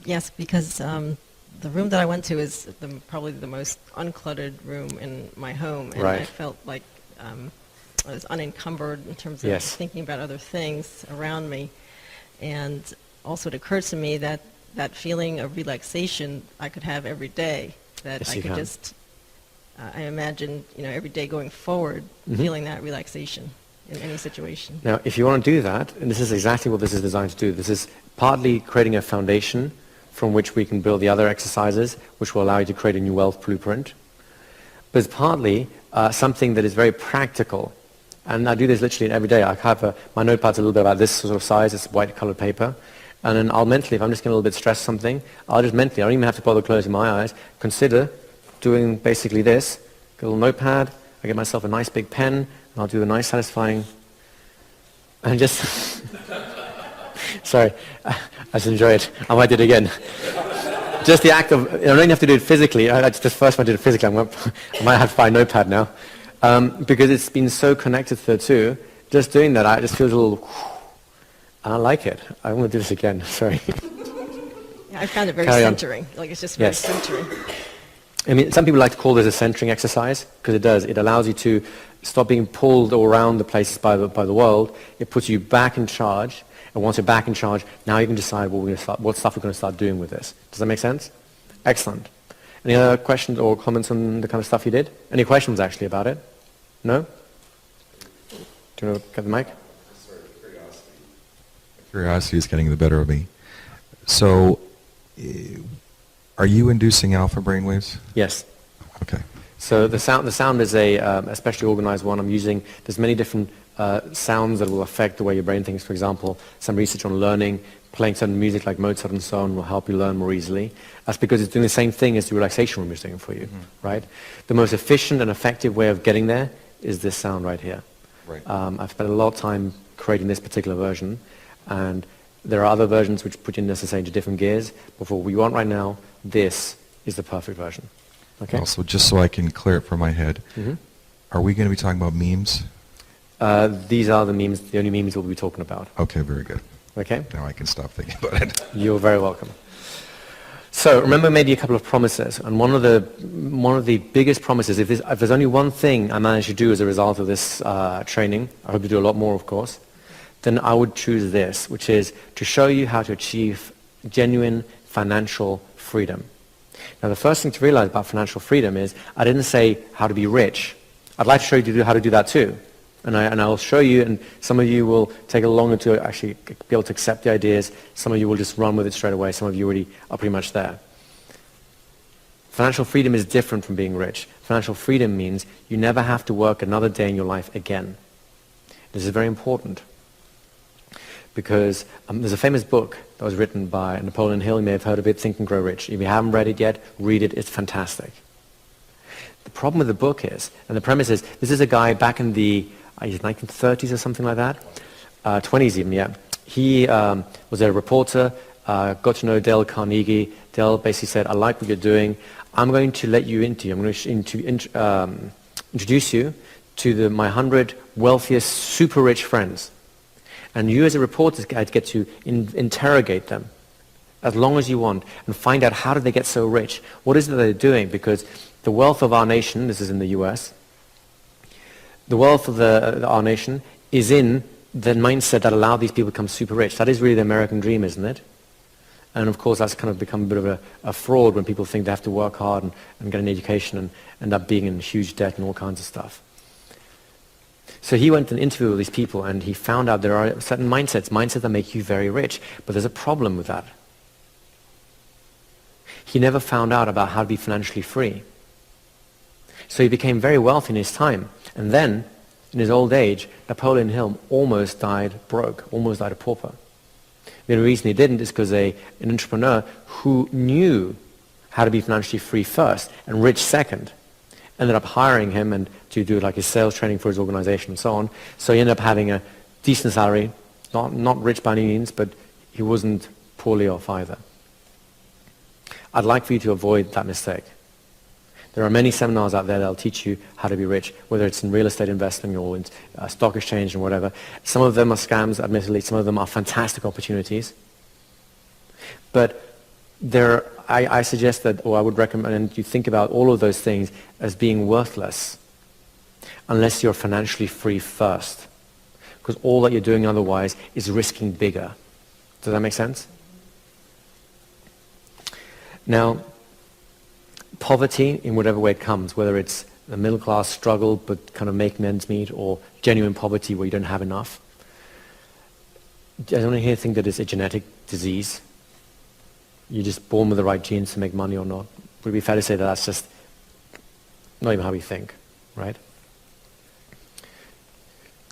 Yes, because the room that I went to is probably the most uncluttered room in my home, and I felt like I was unencumbered in terms of thinking about other things around me. And also it occurred to me that that feeling of relaxation I could have every day, that I could just, I imagine, every day going forward, feeling that relaxation in any situation. Now, if you want to do that, and this is exactly what this is designed to do, this is partly creating a foundation from which we can build the other exercises, which will allow you to create a new wealth blueprint. But it's partly something that is very practical. And I do this literally every day. I have my notepad's a little bit about this sort of size, it's white colored paper. And then I'll mentally, if I'm just getting a little bit stressed or something, I'll just mentally, I don't even have to bother closing my eyes, consider doing basically this. Get a little notepad, I get myself a nice big pen, and I'll do a nice satisfying, and just, sorry, I just enjoy it. I might do it again. Just the act of, I don't even have to do it physically. I just first I did it physically, I might have to buy a notepad now. Because it's been so connected to the two, just doing that, I just feel a little, and I like it. I want to do this again, sorry. Yeah, I found it very centering. Like, it's just very centering. I mean, some people like to call this a centering exercise, because it does. It allows you to stop being pulled around the places by the world. It puts you back in charge, and once you're back in charge, now you can decide what stuff we're going to start doing with this. Does that make sense? Excellent. Any other questions or comments on the kind of stuff you did? Any questions, actually, about it? No? Do you want to get the mic? Sorry, curiosity. Curiosity is getting the better of me. So, are you inducing alpha brainwaves? Yes. Okay. So the sound is a specially organized one. I'm using, there's many different sounds that will affect the way your brain thinks. For example, some research on learning, playing certain music like Mozart and so on will help you learn more easily. That's because it's doing the same thing as the relaxation room is doing for you, right? The most efficient and effective way of getting there is this sound right here. Right. I've spent a lot of time creating this particular version, and there are other versions which put you necessarily into different gears, but for what we want right now, this is the perfect version. Okay? Also, just so I can clear it from my head, are we going to be talking about memes? These are the memes, the only memes we'll be talking about. Okay, very good. Okay? Now I can stop thinking about it. You're very welcome. So So remember, maybe a couple of promises, and one of the biggest promises, if there's only one thing I managed to do as a result of this training, I hope to do a lot more, of course, then I would choose this, which is to show you how to achieve genuine financial freedom. Now, the first thing to realize about financial freedom is I didn't say how to be rich. I'd like to show you how to do that too. And I'll show you, and some of you will take a longer to actually be able to accept the ideas. Some of you will just run with it straight away. Some of you already are pretty much there. Financial freedom is different from being rich. Financial freedom means you never have to work another day in your life again. This is very important because there's a famous book that was written by Napoleon Hill. You may have heard of it, Think and Grow Rich. If you haven't read it yet, read it. It's fantastic. The problem with the book is, and the premise is, this is a guy back in the 1930s or something like that, 20s even, yeah. He was a reporter, got to know Dale Carnegie. Dale basically said, I like what you're doing. I'm going to let you into, I'm going to introduce you to my 100 wealthiest, super rich friends. And you as a reporter get to interrogate them as long as you want and find out how did they get so rich? What is it they're doing? Because the wealth of our nation, this is in the US, the wealth of our nation is in the mindset that allowed these people to become super rich. That is really the American dream, isn't it? And of course, that's kind of become a bit of a fraud when people think they have to work hard and get an education and end up being in huge debt and all kinds of stuff. So he went and interviewed all these people, and he found out there are certain mindsets that make you very rich. But there's a problem with that. He never found out about how to be financially free. So he became very wealthy in his time. And then, in his old age, Napoleon Hill almost died broke, almost died a pauper. The only reason he didn't is because an entrepreneur who knew how to be financially free first and rich second ended up hiring him and to do like his sales training for his organization and so on. So he ended up having a decent salary, not rich by any means, but he wasn't poorly off either. I'd like for you to avoid that mistake. There are many seminars out there that will teach you how to be rich, whether it's in real estate investing or in stock exchange and whatever. Some of them are scams, admittedly. Some of them are fantastic opportunities. But I suggest that, or I would recommend you think about all of those things as being worthless unless you're financially free first. Because all that you're doing otherwise is risking bigger. Does that make sense? Now, poverty, in whatever way it comes, whether it's a middle-class struggle but kind of making ends meet, or genuine poverty where you don't have enough, does anyone here think that it's a genetic disease? You're just born with the right genes to make money or not? Would it be fair to say that that's just not even how we think, right?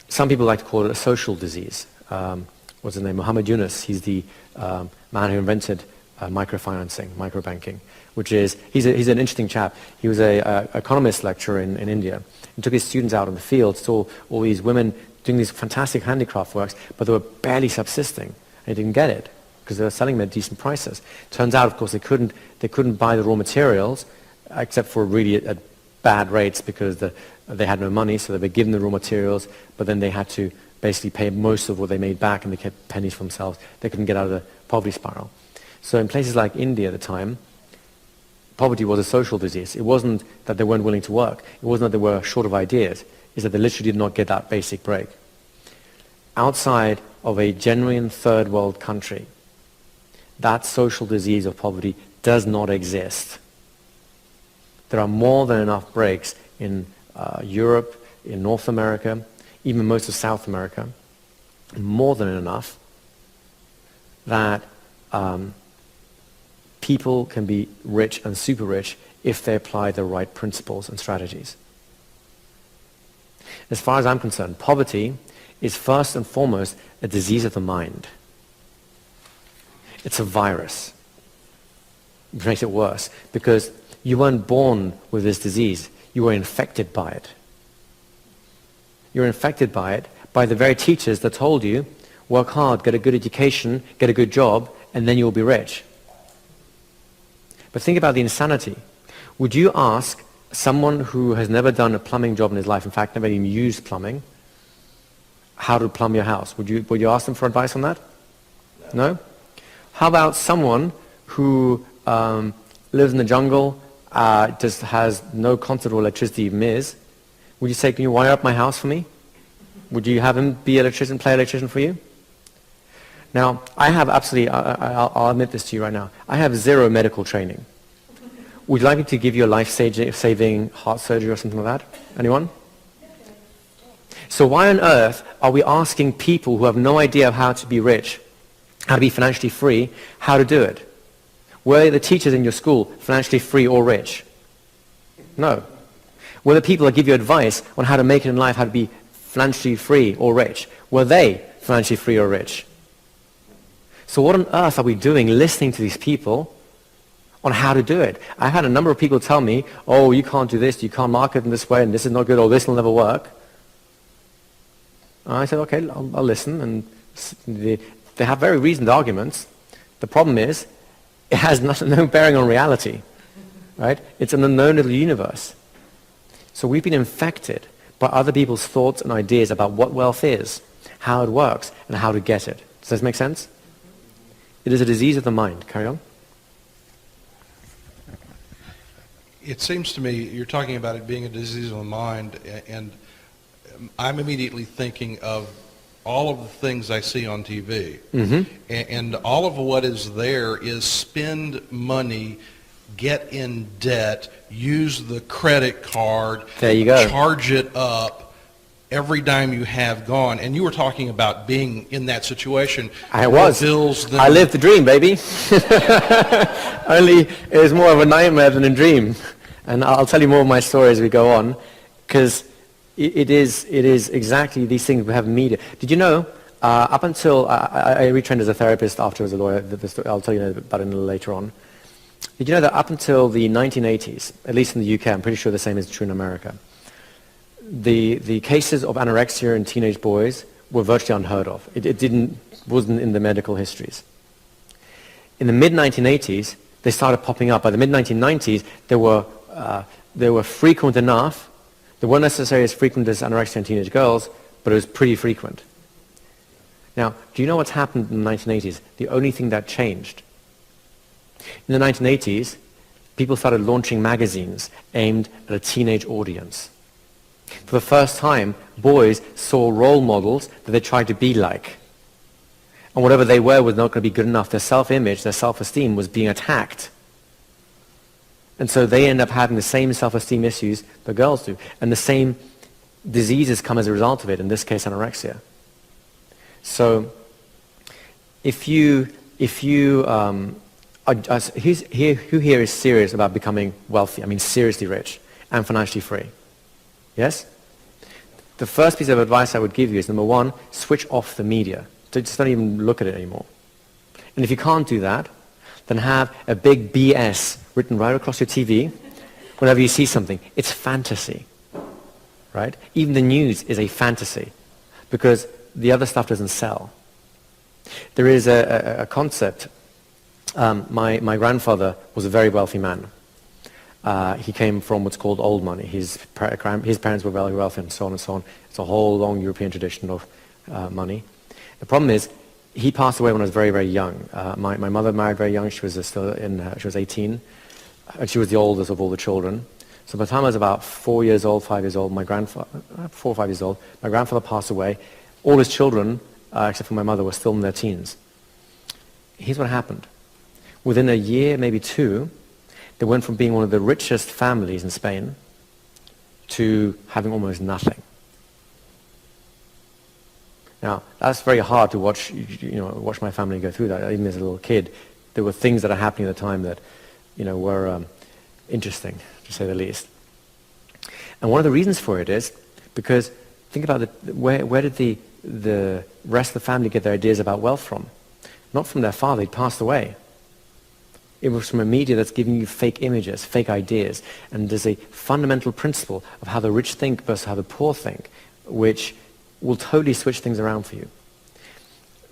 Some people like to call it a social disease. What's his name? Muhammad Yunus. He's the man who invented microfinancing, microbanking, which is, he's an interesting chap. He was an economist lecturer in India. He took his students out in the field, saw all these women doing these fantastic handicraft works, but they were barely subsisting, and he didn't get it because they were selling them at decent prices. Turns out, of course, they couldn't buy the raw materials except for really at bad rates because they had no money, so they were given the raw materials, but then they had to basically pay most of what they made back, and they kept pennies for themselves. They couldn't get out of the poverty spiral. So in places like India at the time, poverty was a social disease. It wasn't that they weren't willing to work. It wasn't that they were short of ideas. It's that they literally did not get that basic break. Outside of a genuine third world country, that social disease of poverty does not exist. There are more than enough breaks in Europe, in North America, even most of South America, more than enough that people can be rich and super rich if they apply the right principles and strategies. As far as I'm concerned, poverty is first and foremost a disease of the mind. It's a virus, which makes it worse, because you weren't born with this disease. You were infected by it. You were infected by it by the very teachers that told you, work hard, get a good education, get a good job, and then you'll be rich. But think about the insanity. Would you ask someone who has never done a plumbing job in his life, in fact, never even used plumbing, how to plumb your house? Would you ask them for advice on that? No? How about someone who lives in the jungle, just has no concept of what electricity even is, would you say, can you wire up my house for me? Would you have him be electrician, play electrician for you? Now, I have absolutely, I'll admit this to you right now, I have zero medical training. Would you like me to give you a life-saving heart surgery or something like that? Anyone? So why on earth are we asking people who have no idea of how to be rich, how to be financially free, how to do it? Were the teachers in your school financially free or rich? No. Were the people that give you advice on how to make it in life, how to be financially free or rich, were they financially free or rich? So what on earth are we doing listening to these people on how to do it? I've had a number of people tell me, oh, you can't do this, you can't market in this way, and this is not good, or this will never work. I said, okay, I'll listen, and they have very reasoned arguments. The problem is, it has no bearing on reality, right? It's an unknown little universe. So we've been infected by other people's thoughts and ideas about what wealth is, how it works, and how to get it. Does this make sense? It is a disease of the mind. Carry on. It seems to me you're talking about it being a disease of the mind, and I'm immediately thinking of all of the things I see on TV. And all of what is there is spend money, get in debt, use the credit card, there you go, charge it up, every dime you have gone. And you were talking about being in that situation. I was. Bills, I lived the dream, baby. Only it was more of a nightmare than a dream. And I'll tell you more of my story as we go on, because it is exactly these things we have media. Did you know, up until, I retrained as a therapist after as a lawyer, I'll tell you about it a little later on. Did you know that up until the 1980s, at least in the UK, I'm pretty sure the same is true in America, the cases of anorexia in teenage boys were virtually unheard of. It wasn't in the medical histories. In the mid-1980s, they started popping up. By the mid-1990s, they were frequent enough. They weren't necessarily as frequent as anorexia in teenage girls, but it was pretty frequent. Now, do you know what's happened in the 1980s? The only thing that changed. In the 1980s, people started launching magazines aimed at a teenage audience. For the first time, boys saw role models that they tried to be like. And whatever they were was not going to be good enough. Their self-image, their self-esteem was being attacked. And so they end up having the same self-esteem issues that girls do. And the same diseases come as a result of it, in this case anorexia. So who here is serious about becoming wealthy? I mean seriously rich and financially free? Yes? The first piece of advice I would give you is, number one, switch off the media. Just don't even look at it anymore. And if you can't do that, then have a big BS written right across your TV whenever you see something. It's fantasy, right? Even the news is a fantasy because the other stuff doesn't sell. There is a concept. My grandfather was a very wealthy man. He came from what's called old money. His parents were very wealthy and so on and so on. It's a whole long European tradition of money. The problem is, he passed away when I was very, very young. My mother married very young. She was she was 18, and she was the oldest of all the children. So by the time I was about 4 years old, 5 years old, 4 or 5 years old, my grandfather passed away. All his children, except for my mother, were still in their teens. Here's what happened. Within a year, maybe two, they went from being one of the richest families in Spain to having almost nothing. Now, that's very hard to watch my family go through that. Even as a little kid, there were things that are happening at the time that, were interesting, to say the least. And one of the reasons for it is because think about where did the rest of the family get their ideas about wealth from? Not from their father, he'd passed away. It was from a media that's giving you fake images, fake ideas. And there's a fundamental principle of how the rich think versus how the poor think, which will totally switch things around for you.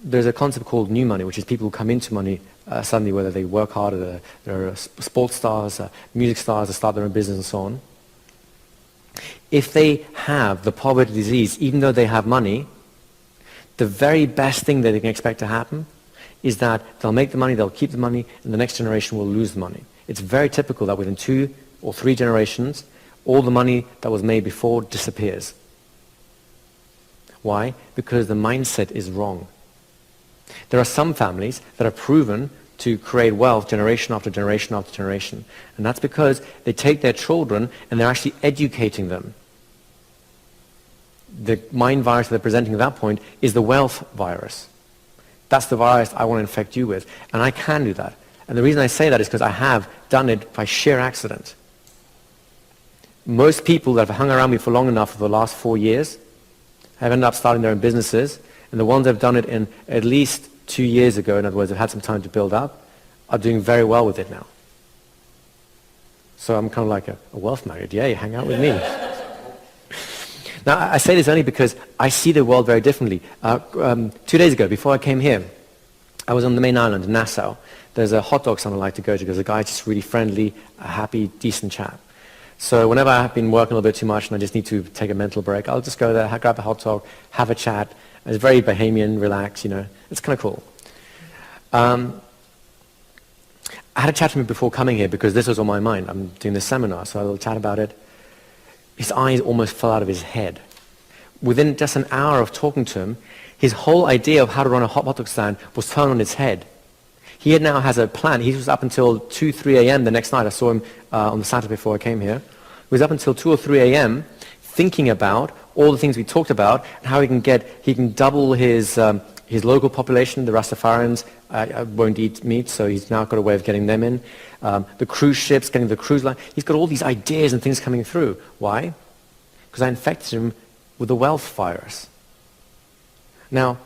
There's a concept called new money, which is people who come into money suddenly, whether they work hard, they're sports stars, music stars, they start their own business and so on. If they have the poverty disease, even though they have money, the very best thing that they can expect to happen is that they'll make the money, they'll keep the money, and the next generation will lose the money. It's very typical that within 2 or 3 generations, all the money that was made before disappears. Why? Because the mindset is wrong. There are some families that are proven to create wealth generation after generation after generation. And that's because they take their children and they're actually educating them. The mind virus they're presenting at that point is the wealth virus. That's the virus I want to infect you with. And I can do that. And the reason I say that is because I have done it by sheer accident. Most people that have hung around me for long enough for the last 4 years have ended up starting their own businesses. And the ones that have done it in at least 2 years ago, in other words, have had some time to build up, are doing very well with it now. So I'm kind of like a wealth magnet. Yeah, you hang out with me. Now, I say this only because I see the world very differently. 2 days ago, before I came here, I was on the main island in Nassau. There's a hot dog stand I like to go to because the guy's just really friendly, a happy, decent chap. So whenever I've been working a little bit too much and I just need to take a mental break, I'll just go there, grab a hot dog, have a chat. It's very Bahamian, relaxed, you know. It's kind of cool. I had a chat to him before coming here because this was on my mind. I'm doing this seminar, so I had a little chat about it. His eyes almost fell out of his head. Within just an hour of talking to him, his whole idea of how to run a hot dog stand was turned on its head. He now has a plan. He was up until 2, 3 a.m. the next night. I saw him on the Saturday before I came here. He was up until 2 or 3 a.m. thinking about all the things we talked about and how he can double his local population. The Rastafarians won't eat meat, so he's now got a way of getting them in. The cruise ships, getting the cruise line. He's got all these ideas and things coming through. Why? Because I infected him with the wealth virus. Now,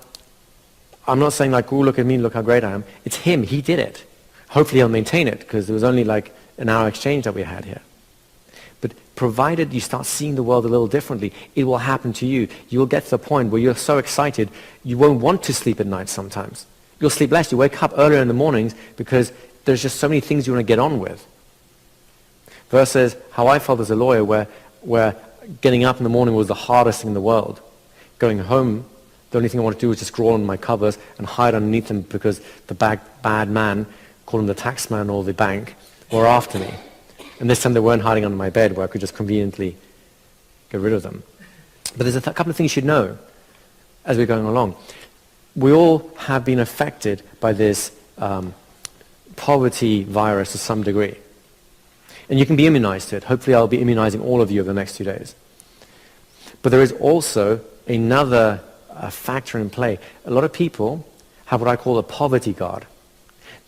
I'm not saying like, oh, look at me, look how great I am. It's him. He did it. Hopefully he'll maintain it because there was only like an hour exchange that we had here. But provided you start seeing the world a little differently, it will happen to you. You will get to the point where you're so excited, you won't want to sleep at night sometimes. You'll sleep less. You wake up earlier in the mornings because there's just so many things you want to get on with. Versus how I felt as a lawyer where getting up in the morning was the hardest thing in the world. Going home, the only thing I want to do is just crawl under my covers and hide underneath them because the bad man, call him the tax man or the bank, were after me. And this time they weren't hiding under my bed where I could just conveniently get rid of them. But there's a couple of things you should know as we're going along. We all have been affected by this poverty virus to some degree. And you can be immunized to it. Hopefully I'll be immunizing all of you over the next 2 days. But there is also another factor in play. A lot of people have what I call a poverty guard.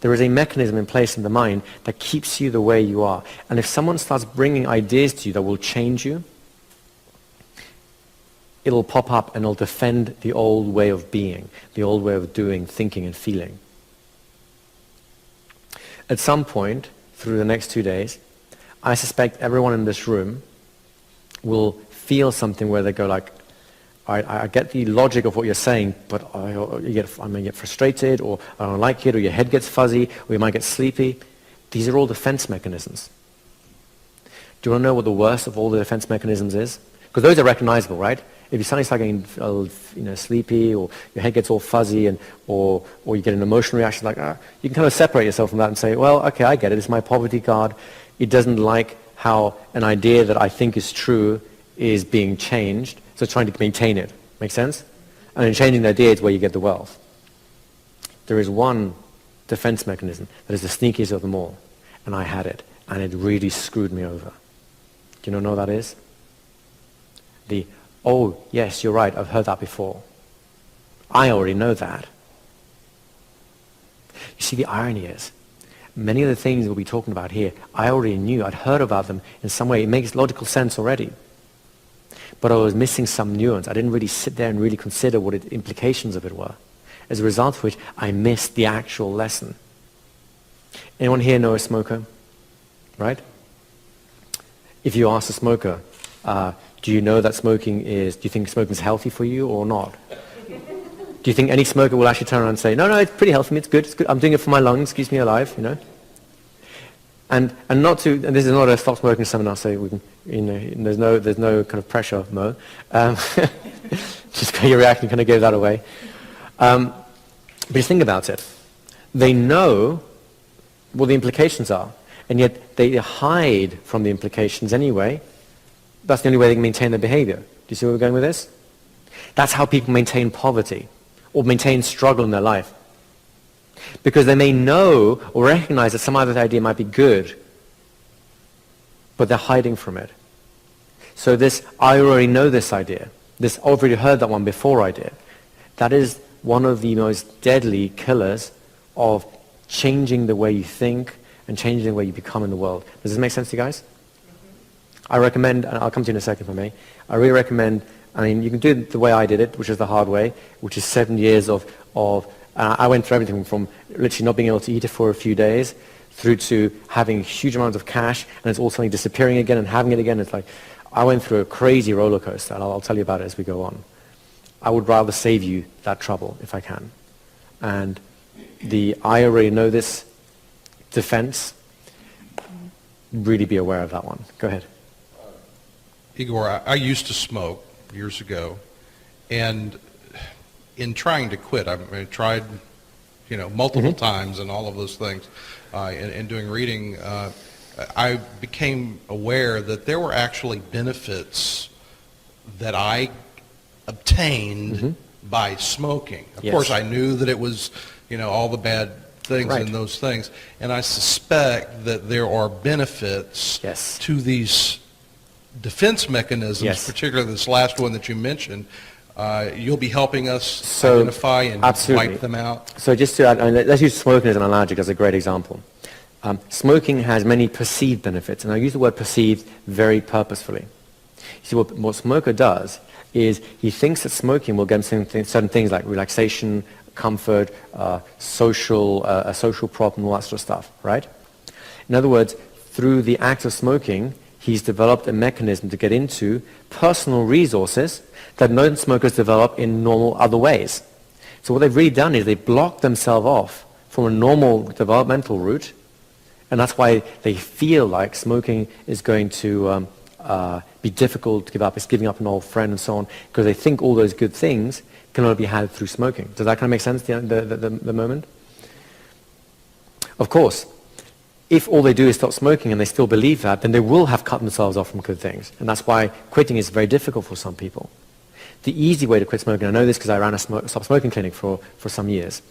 There is a mechanism in place in the mind that keeps you the way you are. And if someone starts bringing ideas to you that will change you, it'll pop up and it'll defend the old way of being, the old way of doing, thinking and feeling. At some point through the next 2 days, I suspect everyone in this room will feel something where they go like, I get the logic of what you're saying, but I may get frustrated, or I don't like it, or your head gets fuzzy, or you might get sleepy. These are all defense mechanisms. Do you want to know what the worst of all the defense mechanisms is? Because those are recognizable, right? If you suddenly start getting sleepy, or your head gets all fuzzy, or you get an emotional reaction like, you can kind of separate yourself from that and say, well, okay, I get it. It's my poverty guard. It doesn't like how an idea that I think is true is being changed. So it's trying to maintain it. Make sense? And in changing the idea is where you get the wealth. There is one defense mechanism that is the sneakiest of them all. And I had it. And it really screwed me over. Do you know what that is? Oh, yes, you're right. I've heard that before. I already know that. You see, the irony is, many of the things we'll be talking about here, I already knew. I'd heard about them in some way. It makes logical sense already. But I was missing some nuance. I didn't really sit there and really consider what the implications of it were. As a result of which, I missed the actual lesson. Anyone here know a smoker? Right? If you ask a smoker, do you know that do you think smoking is healthy for you or not? Do you think any smoker will actually turn around and say, no, it's pretty healthy for me, it's good, I'm doing it for my lungs, keeps me alive, you know? And this is not a stop smoking seminar, so we can, there's no kind of pressure, Mo. Just your reaction kind of gave that away. But just think about it. They know what the implications are, and yet they hide from the implications anyway. That's the only way they can maintain their behavior. Do you see where we're going with this? That's how people maintain poverty or maintain struggle in their life. Because they may know or recognize that some other idea might be good, but they're hiding from it. So this, I already know this idea, this, I've already heard that one before idea, that is one of the most deadly killers of changing the way you think and changing the way you become in the world. Does this make sense to you guys? I recommend, and I'll come to you in a second for me, I really recommend, I mean, you can do it the way I did it, which is the hard way, which is 7 years of I went through everything from literally not being able to eat it for a few days through to having huge amounts of cash and it's all suddenly disappearing again and having it again. It's like, I went through a crazy roller coaster, and I'll tell you about it as we go on. I would rather save you that trouble if I can. And I already know this defense, really be aware of that one. Go ahead. Igor, I used to smoke years ago, and in trying to quit, I tried, multiple times and all of those things, and doing reading, I became aware that there were actually benefits that I obtained by smoking. Of course, I knew that it was, all the bad things in those things, and I suspect that there are benefits to these defense mechanisms, particularly this last one that you mentioned. You'll be helping us identify and wipe them out. So just to add, let's use smoking as an analogy, as a great example. Smoking has many perceived benefits, and I use the word perceived very purposefully. You see, what a smoker does is he thinks that smoking will get him certain things like relaxation, comfort, a social problem, all that sort of stuff, right? In other words, through the act of smoking, he's developed a mechanism to get into personal resources that non-smokers develop in normal other ways. So what they've really done is they've blocked themselves off from a normal developmental route, and that's why they feel like smoking is going to be difficult to give up. It's giving up an old friend and so on, because they think all those good things can only be had through smoking. Does that kind of make sense, the moment? Of course, if all they do is stop smoking and they still believe that, then they will have cut themselves off from good things. And that's why quitting is very difficult for some people. The easy way to quit smoking, I know this because I ran a stop smoking clinic for some years,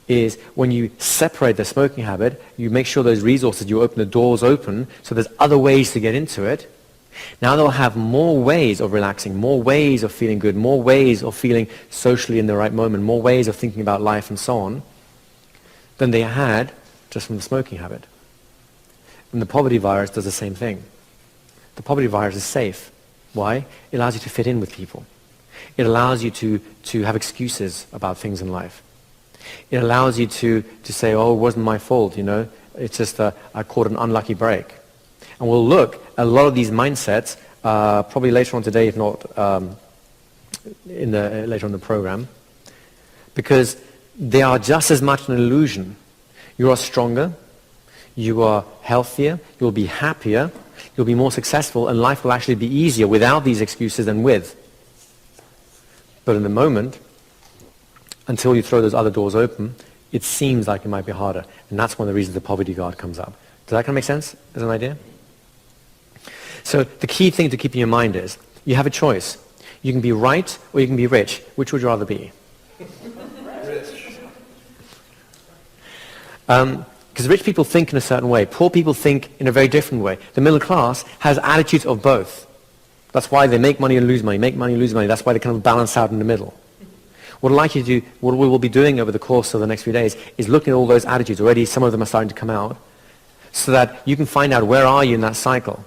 is when you separate the smoking habit, you make sure those resources, you open the doors open, so there's other ways to get into it. Now they'll have more ways of relaxing, more ways of feeling good, more ways of feeling socially in the right moment, more ways of thinking about life and so on, than they had just from the smoking habit. And the poverty virus does the same thing. The poverty virus is safe. Why? It allows you to fit in with people. It allows you to have excuses about things in life. It allows you to say, oh, it wasn't my fault, It's just I caught an unlucky break. And we'll look at a lot of these mindsets, probably later on today, if not later on in the program, because they are just as much an illusion. You are stronger, you are healthier, you'll be happier, you'll be more successful, and life will actually be easier without these excuses than with. But in the moment, until you throw those other doors open, it seems like it might be harder. And that's one of the reasons the poverty guard comes up. Does that kind of make sense as an idea? So the key thing to keep in your mind is, you have a choice. You can be right or you can be rich. Which would you rather be? Rich. Because rich people think in a certain way. Poor people think in a very different way. The middle class has attitudes of both. That's why they make money and lose money, make money and lose money. That's why they kind of balance out in the middle. What I'd like you to do, what we will be doing over the course of the next few days, is looking at all those attitudes. Already some of them are starting to come out, so that you can find out where are you in that cycle.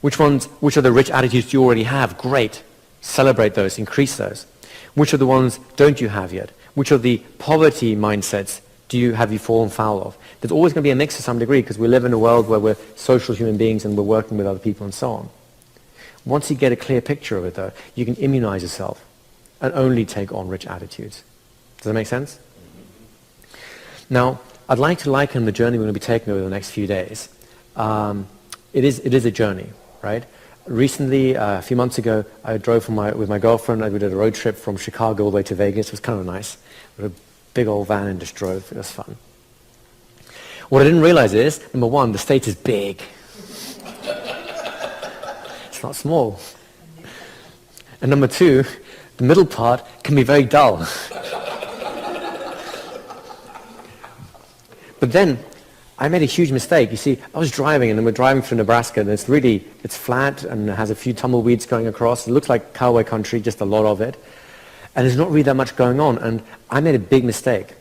Which are the rich attitudes you already have? Great. Celebrate those, increase those. Which are the ones don't you have yet? Which are the poverty mindsets have you fallen foul of? There's always going to be a mix to some degree, because we live in a world where we're social human beings and we're working with other people and so on. Once you get a clear picture of it, though, you can immunize yourself and only take on rich attitudes. Does that make sense? Now, I'd like to liken the journey we're going to be taking over the next few days. It is a journey, right? Recently, a few months ago, I drove with my girlfriend. We did a road trip from Chicago all the way to Vegas. It was kind of nice. We had a big old van and just drove. It was fun. What I didn't realize is, number one, the States is big. It's not small. And number two, the middle part can be very dull. But then I made a huge mistake. You see, I was driving, and then we're driving through Nebraska, and it's flat and it has a few tumbleweeds going across. It looks like cowboy country, just a lot of it. And there's not really that much going on. And I made a big mistake.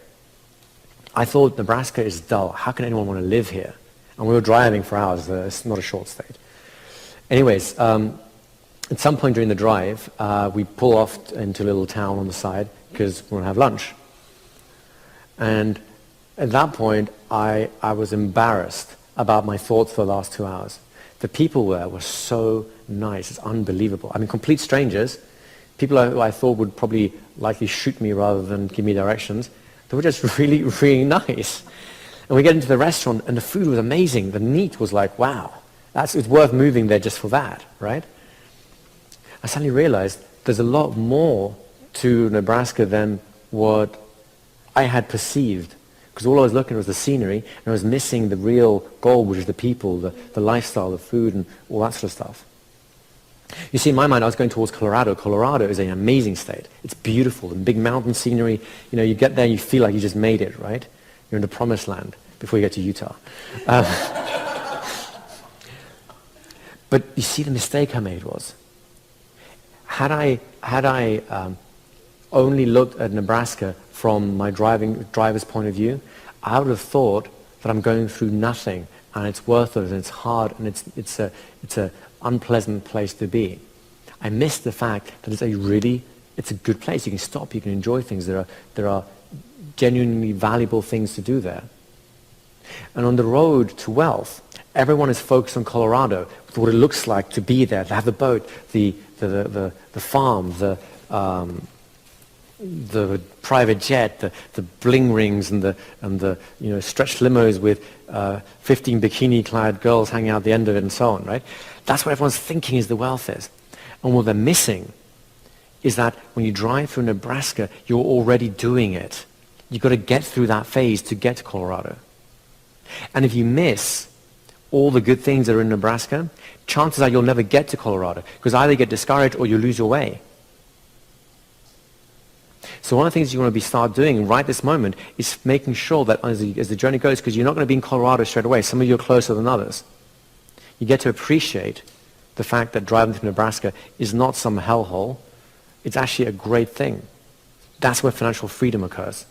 I thought Nebraska is dull. How can anyone want to live here? And we were driving for hours. It's not a short state. Anyways, at some point during the drive, we pull off into a little town on the side because we want to have lunch. And at that point, I was embarrassed about my thoughts for the last 2 hours. The people there were so nice. It's unbelievable. I mean, complete strangers, people who I thought would probably likely shoot me rather than give me directions. They were just really, really nice. And we get into the restaurant, and the food was amazing. The meat was like, wow, it's worth moving there just for that, right? I suddenly realized there's a lot more to Nebraska than what I had perceived. Because all I was looking at was the scenery, and I was missing the real goal, which is the people, the lifestyle, the food, and all that sort of stuff. You see, in my mind, I was going towards Colorado. Colorado is an amazing state. It's beautiful, and big mountain scenery. You know, you get there, you feel like you just made it, right? You're in the promised land before you get to Utah. But you see, the mistake I made was, had I only looked at Nebraska from my driver's point of view, I would have thought that I'm going through nothing, and it's worthless, and it's hard, and it's a unpleasant place to be. I missed the fact that it's a good place. You can stop, you can enjoy things. There are genuinely valuable things to do there. And on the road to wealth, everyone is focused on Colorado, what it looks like to be there, to have the boat, the farm, the private jet, the bling rings, and the stretched limos with 15 bikini-clad girls hanging out at the end of it, and so on, right? That's what everyone's thinking is the wealth is. And what they're missing is that when you drive through Nebraska, you're already doing it. You've got to get through that phase to get to Colorado. And if you miss all the good things that are in Nebraska, chances are you'll never get to Colorado, because either you get discouraged or you lose your way. So one of the things you want to start doing right this moment is making sure that as the journey goes, because you're not going to be in Colorado straight away. Some of you are closer than others. You get to appreciate the fact that driving through Nebraska is not some hellhole. It's actually a great thing. That's where financial freedom occurs.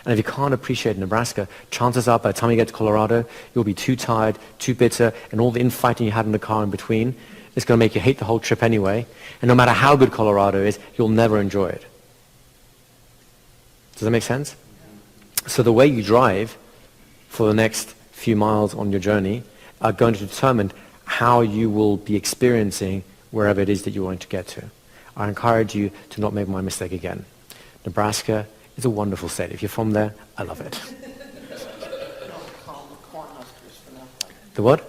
And if you can't appreciate Nebraska, chances are by the time you get to Colorado, you'll be too tired, too bitter, and all the infighting you had in the car in between is going to make you hate the whole trip anyway. And no matter how good Colorado is, you'll never enjoy it. Does that make sense? So the way you drive for the next few miles on your journey are going to determine how you will be experiencing wherever it is that you're going to get to. I encourage you to not make my mistake again. Nebraska is a wonderful state. If you're from there, I love it. They don't call them the Cornhuskers for nothing. The what?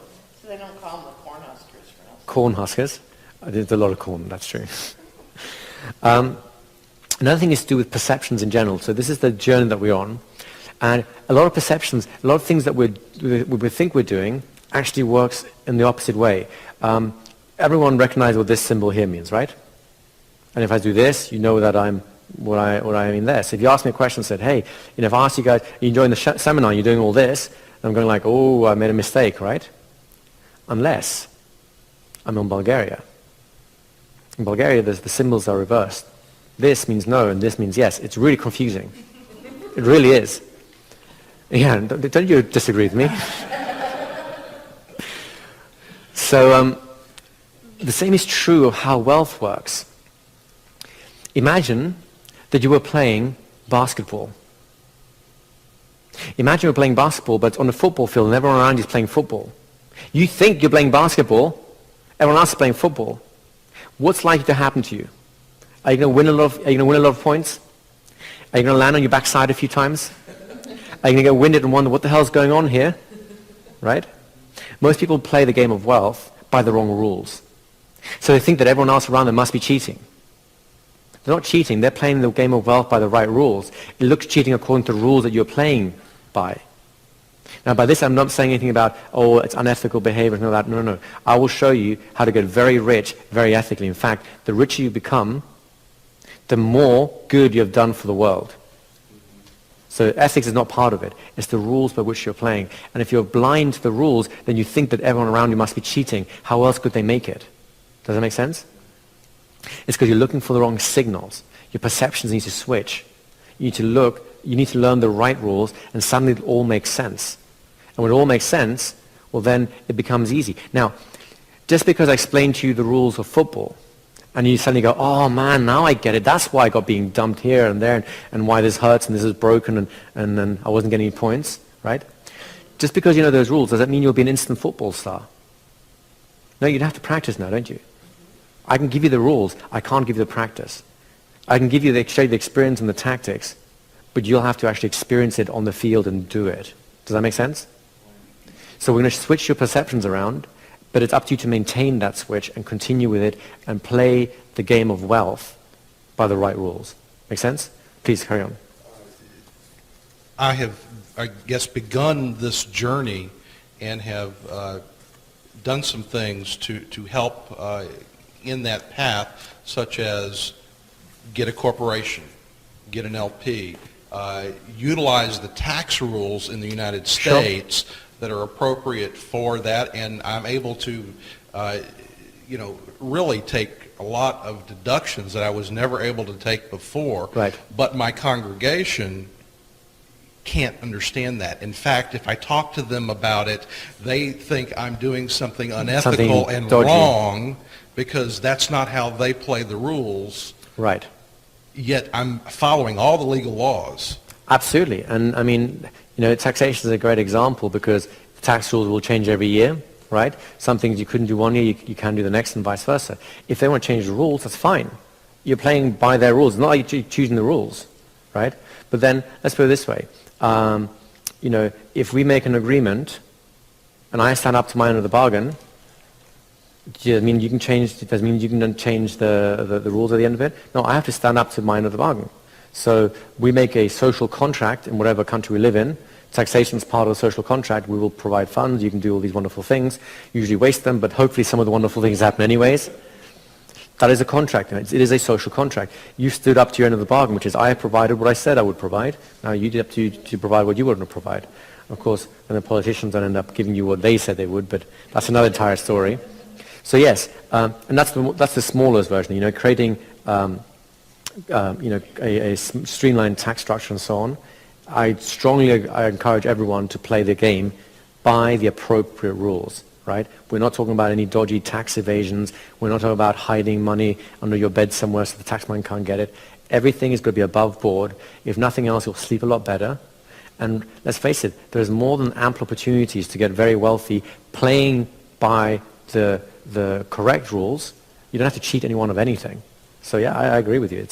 So they don't call them the Cornhuskers for nothing. Corn huskers. There's a lot of corn, that's true. Another thing is to do with perceptions in general. So this is the journey that we're on. And a lot of perceptions, a lot of things that we think we're doing actually works in the opposite way. Everyone recognizes what this symbol here means, right? And if I do this, you know that I'm what I mean there. So if you ask me a question and said, hey, if I ask you guys, are you enjoying the seminar, you're doing all this, and I'm going like, oh, I made a mistake, right? Unless I'm in Bulgaria. In Bulgaria, the symbols are reversed. This means no, and this means yes. It's really confusing. It really is. Yeah, don't you disagree with me? So the same is true of how wealth works. Imagine that you were playing basketball. Imagine you're playing basketball, but on a football field, and everyone around you is playing football. You think you're playing basketball, everyone else is playing football. What's likely to happen to you? Are you going to win a lot of points? Are you going to land on your backside a few times? Are you going to get winded and wonder what the hell's going on here? Right? Most people play the game of wealth by the wrong rules. So they think that everyone else around them must be cheating. They're not cheating. They're playing the game of wealth by the right rules. It looks cheating according to the rules that you're playing by. Now, by this, I'm not saying anything about, oh, it's unethical behavior and all that. No, no. I will show you how to get very rich, very ethically. In fact, the richer you become, the more good you have done for the world. So ethics is not part of it. It's the rules by which you're playing. And if you're blind to the rules, then you think that everyone around you must be cheating. How else could they make it? Does that make sense? It's because you're looking for the wrong signals. Your perceptions need to switch. You need to learn the right rules, and suddenly it all makes sense. And when it all makes sense, well, then it becomes easy. Now, just because I explained to you the rules of football, and you suddenly go, oh man, now I get it. That's why I got being dumped here and there, and why this hurts and this is broken, and then I wasn't getting any points, right? Just because you know those rules, does that mean you'll be an instant football star? No, you'd have to practice now, don't you? I can give you the rules. I can't give you the practice. I can give you show you the experience and the tactics, but you'll have to actually experience it on the field and do it. Does that make sense? So we're going to switch your perceptions around, but it's up to you to maintain that switch and continue with it and play the game of wealth by the right rules. Make sense? Please carry on. I have, I guess, begun this journey and have done some things to help in that path, such as get a corporation, get an LP, utilize the tax rules in the United States that are appropriate for that, and I'm able to, really take a lot of deductions that I was never able to take before. Right. But my congregation can't understand that. In fact, if I talk to them about it, they think I'm doing something unethical and dodgy. wrong, because that's not how they play the rules. Right. Yet I'm following all the legal laws. Absolutely. And I mean, taxation is a great example because the tax rules will change every year, right? Some things you couldn't do one year, you can do the next, and vice versa. If they want to change the rules, that's fine. You're playing by their rules. It's not like you're choosing the rules, right? But then, let's put it this way. If we make an agreement and I stand up to my end of the bargain, does that mean you can change the rules at the end of it? No, I have to stand up to my end of the bargain. So we make a social contract in whatever country we live in. Taxation is part of the social contract. We will provide funds. You can do all these wonderful things. Usually waste them, but hopefully some of the wonderful things happen anyways. That is a contract. It is a social contract. You stood up to your end of the bargain, which is I have provided what I said I would provide. Now you did up to you to provide what you wouldn't provide. Of course, and the politicians don't end up giving you what they said they would, but that's another entire story. So yes, and that's the smallest version. Creating a streamlined tax structure and so on. I encourage everyone to play the game by the appropriate rules, right? We're not talking about any dodgy tax evasions. We're not talking about hiding money under your bed somewhere so the taxman can't get it. Everything is going to be above board. If nothing else, you'll sleep a lot better. And let's face it, there's more than ample opportunities to get very wealthy playing by the correct rules. You don't have to cheat anyone of anything. So yeah, I agree with you.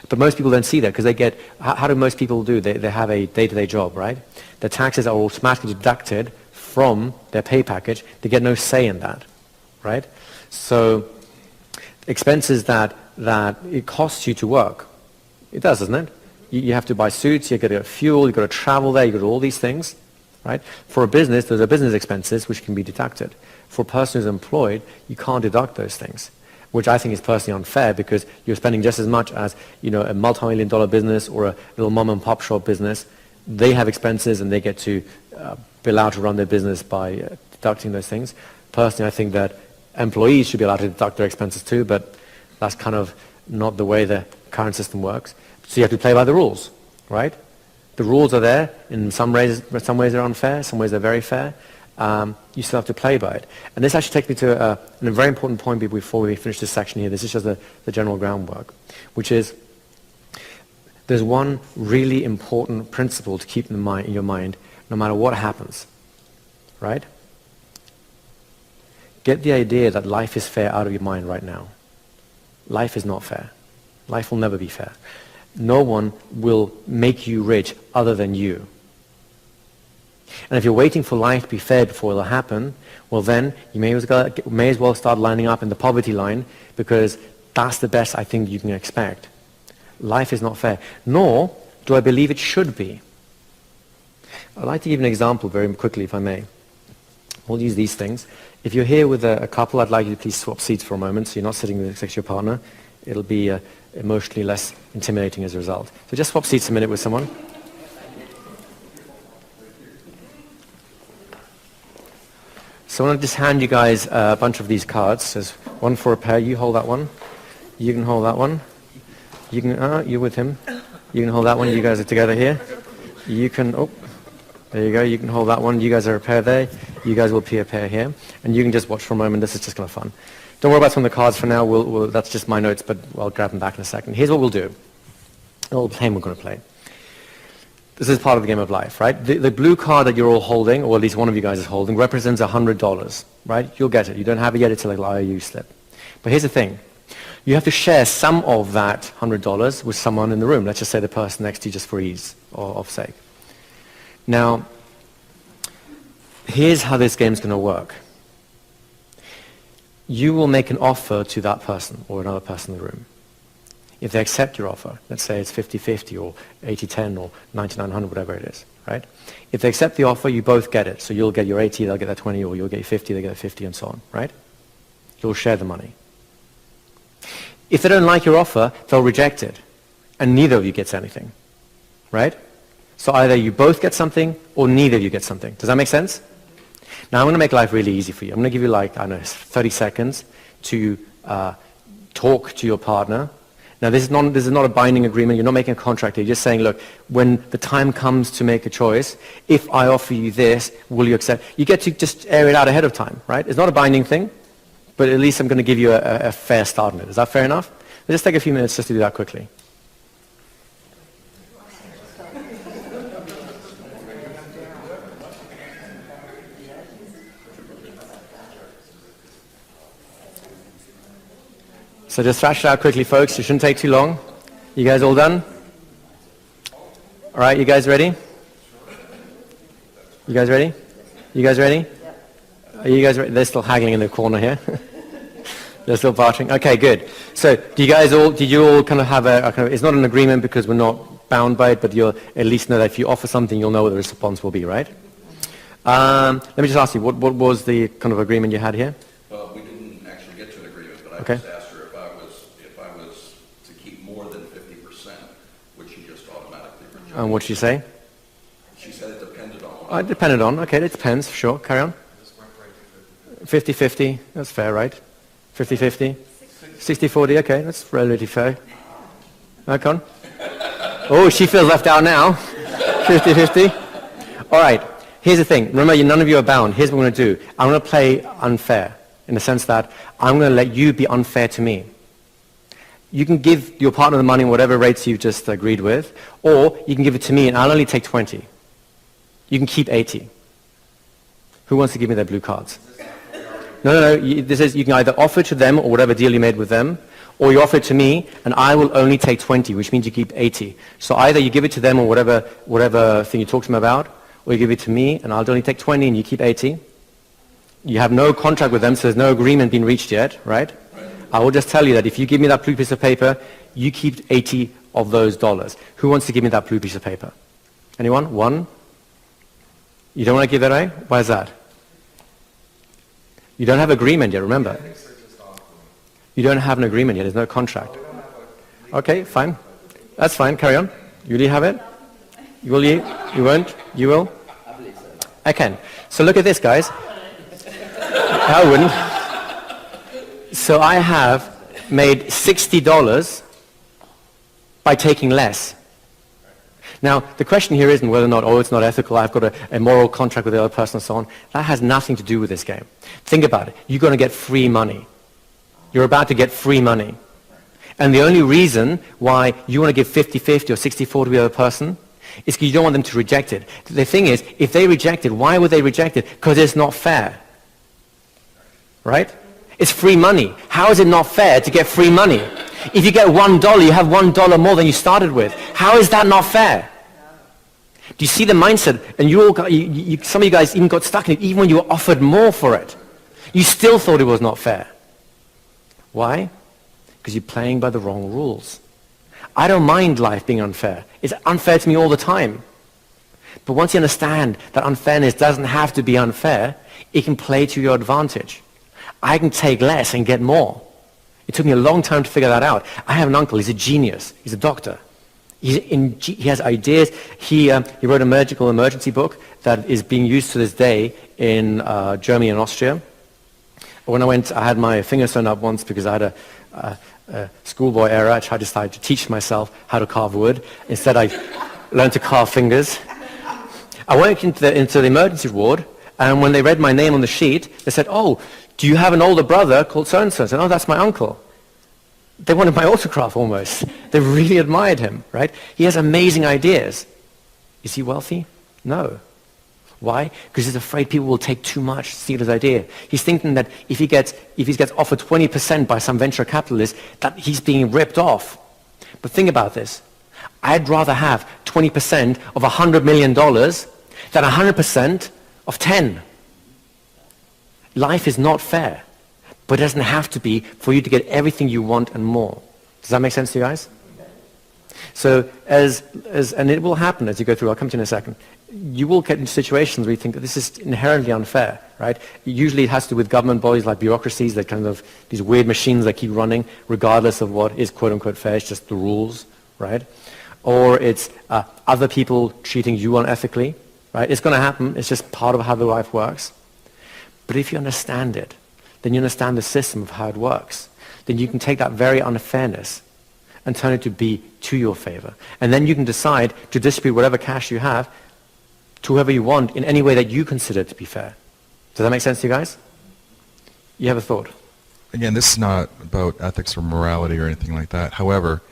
But most people don't see that because they get, how do most people do? They have a day-to-day job, right? Their taxes are automatically deducted from their pay package. They get no say in that, right? So expenses that it costs you to work, it does, doesn't it? You have to buy suits, you've got to get fuel, you've got to travel there, you've got to do all these things, right? For a business, there's a business expenses which can be deducted. For a person who's employed, you can't deduct those things, which I think is personally unfair because you're spending just as much as a multi-million-dollar business or a little mom-and-pop shop business. They have expenses and they get to be allowed to run their business by deducting those things. Personally, I think that employees should be allowed to deduct their expenses too, but that's kind of not the way the current system works. So you have to play by the rules, right? The rules are there. In some ways they're unfair, some ways they're very fair. You still have to play by it. And this actually takes me to a very important point before we finish this section here. This is just the general groundwork, which is there's one really important principle to keep in your mind no matter what happens, right? Get the idea that life is fair out of your mind right now. Life is not fair. Life will never be fair. No one will make you rich other than you. And if you're waiting for life to be fair before it'll happen, well then you may as well start lining up in the poverty line because that's the best I think you can expect. Life is not fair. Nor do I believe it should be. I'd like to give an example very quickly, if I may. We'll use these things. If you're here with a couple, I'd like you to please swap seats for a moment, so you're not sitting next to your partner. It'll be emotionally less intimidating as a result. So just swap seats a minute with someone. So I want to just hand you guys a bunch of these cards. There's one for a pair. You hold that one. You can hold that one. You can, you're with him. You can hold that one. You guys are together here. You can, there you go. You can hold that one. You guys are a pair there. You guys will be a pair here. And you can just watch for a moment. This is just kind of fun. Don't worry about some of the cards for now. That's just my notes, but I'll grab them back in a second. Here's what we'll do. A little game we're going to play. This is part of the game of life, right? The blue card that you're all holding, or at least one of you guys is holding, represents $100, right? You'll get it. You don't have it yet. It's like an IOU slip. But here's the thing. You have to share some of that $100 with someone in the room. Let's just say the person next to you, just for ease of sake. Now, here's how this game's going to work. You will make an offer to that person or another person in the room. If they accept your offer, let's say it's 50-50 or 80-10 or 90-900, whatever it is, right? If they accept the offer, you both get it. So you'll get your 80, they'll get that 20, or you'll get 50, they get 50, and so on, right? You'll share the money. If they don't like your offer, they'll reject it, and neither of you gets anything, right? So either you both get something, or neither of you get something. Does that make sense? Now I'm going to make life really easy for you. I'm going to give you 30 seconds to talk to your partner. Now this is not a binding agreement. You're not making a contract. You're just saying, look, when the time comes to make a choice, if I offer you this, will you accept? You get to just air it out ahead of time, right? It's not a binding thing, but at least I'm going to give you a fair start on it. Is that fair enough? Let's just take a few minutes just to do that quickly. So just thrash it out quickly, folks. It shouldn't take too long. You guys all done? All right, you guys ready? You guys ready? You guys ready? Are you guys ready? They're still haggling in the corner here. They're still bartering. Okay, good. So did you all kind of have it's not an agreement because we're not bound by it, but you'll at least know that if you offer something, you'll know what the response will be, right? Let me just ask you, what was the kind of agreement you had here? Well, we didn't actually get to an agreement, but I Okay. just asked her if I was to keep more than 50%, would she just automatically reject? And what did she say? She said it depended on. It depended on. Okay, it depends. Sure. Carry on. 50-50. That's fair, right? 50-50. 60-40. Okay, that's relatively fair. Icon. Oh, she feels left out now. 50-50. All right. Here's the thing. Remember, none of you are bound. Here's what I'm going to do. I'm going to play unfair in the sense that I'm going to let you be unfair to me. You can give your partner the money in whatever rates you've just agreed with, or you can give it to me and I'll only take 20. You can keep 80. Who wants to give me their blue cards? No. You can either offer it to them or whatever deal you made with them, or you offer it to me and I will only take 20, which means you keep 80. So either you give it to them or whatever thing you talk to them about, or you give it to me and I'll only take 20 and you keep 80. You have no contract with them, so there's no agreement being reached yet, right? I will just tell you that if you give me that blue piece of paper, you keep 80 of those dollars. Who wants to give me that blue piece of paper? Anyone? One? You don't want to give that away? Why is that? You don't have agreement yet, remember. You don't have an agreement yet. There's no contract. Okay, fine. That's fine. Carry on. You do have it? Will you? You won't? You will? I can. So look at this, guys. I wouldn't. So I have made $60 by taking less. Now, the question here isn't whether or not, it's not ethical, I've got a moral contract with the other person and so on. That has nothing to do with this game. Think about it. You're going to get free money. You're about to get free money. And the only reason why you want to give 50-50 or 60-40 to the other person is because you don't want them to reject it. The thing is, if they reject it, why would they reject it? Because it's not fair. Right? It's free money. How is it not fair to get free money? If you get $1, you have $1 more than you started with. How is that not fair? Do you see the mindset? And some of you guys even got stuck in it, even when you were offered more for it. You still thought it was not fair. Why? Because you're playing by the wrong rules. I don't mind life being unfair. It's unfair to me all the time. But once you understand that unfairness doesn't have to be unfair, it can play to your advantage. I can take less and get more. It took me a long time to figure that out. I have an uncle, he's a genius, he's a doctor. He has ideas. He wrote a medical emergency book that is being used to this day in Germany and Austria. When I had my finger sewn up once because I had a schoolboy error. I decided to teach myself how to carve wood. Instead, I learned to carve fingers. I went into the emergency ward, and when they read my name on the sheet, they said, "Oh, do you have an older brother called so-and-so?" I said, "Oh, that's my uncle." They wanted my autograph almost. They really admired him, right? He has amazing ideas. Is he wealthy? No. Why? Because he's afraid people will take too much, steal his idea. He's thinking that if he gets offered 20% by some venture capitalist, that he's being ripped off. But think about this. I'd rather have 20% of $100 million than 100% of 10. Life is not fair. But it doesn't have to be for you to get everything you want and more. Does that make sense to you guys? So and it will happen as you go through, I'll come to you in a second. You will get into situations where you think that this is inherently unfair, right? Usually it has to do with government bodies like bureaucracies, that kind of these weird machines that keep running regardless of what is quote unquote fair, it's just the rules, right? Or it's other people treating you unethically, right? It's going to happen, it's just part of how the life works. But if you understand it, then you understand the system of how it works. Then you can take that very unfairness and turn it to be to your favor. And then you can decide to distribute whatever cash you have to whoever you want in any way that you consider to be fair. Does that make sense to you guys? You have a thought? Again, this is not about ethics or morality or anything like that. However,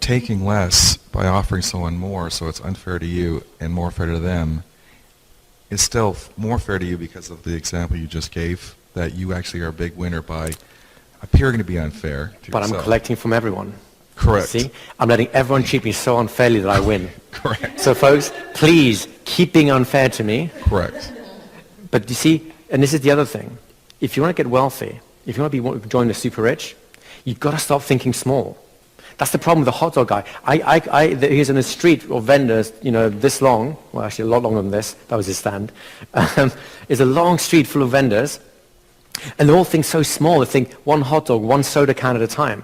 taking less by offering someone more so it's unfair to you and more fair to them is still more fair to you because of the example you just gave, that you actually are a big winner by appearing to be unfair to But yourself. I'm collecting from everyone. Correct. See? I'm letting everyone treat me so unfairly that I win. Correct. So folks, please keep being unfair to me. Correct. But you see, and this is the other thing. If you want to get wealthy, if you want to join the super rich, you've got to stop thinking small. That's the problem with the hot dog guy. He's in a street of vendors, this long. Well, actually, a lot longer than this. That was his stand. It's a long street full of vendors, and they all think so small. They think one hot dog, one soda can at a time,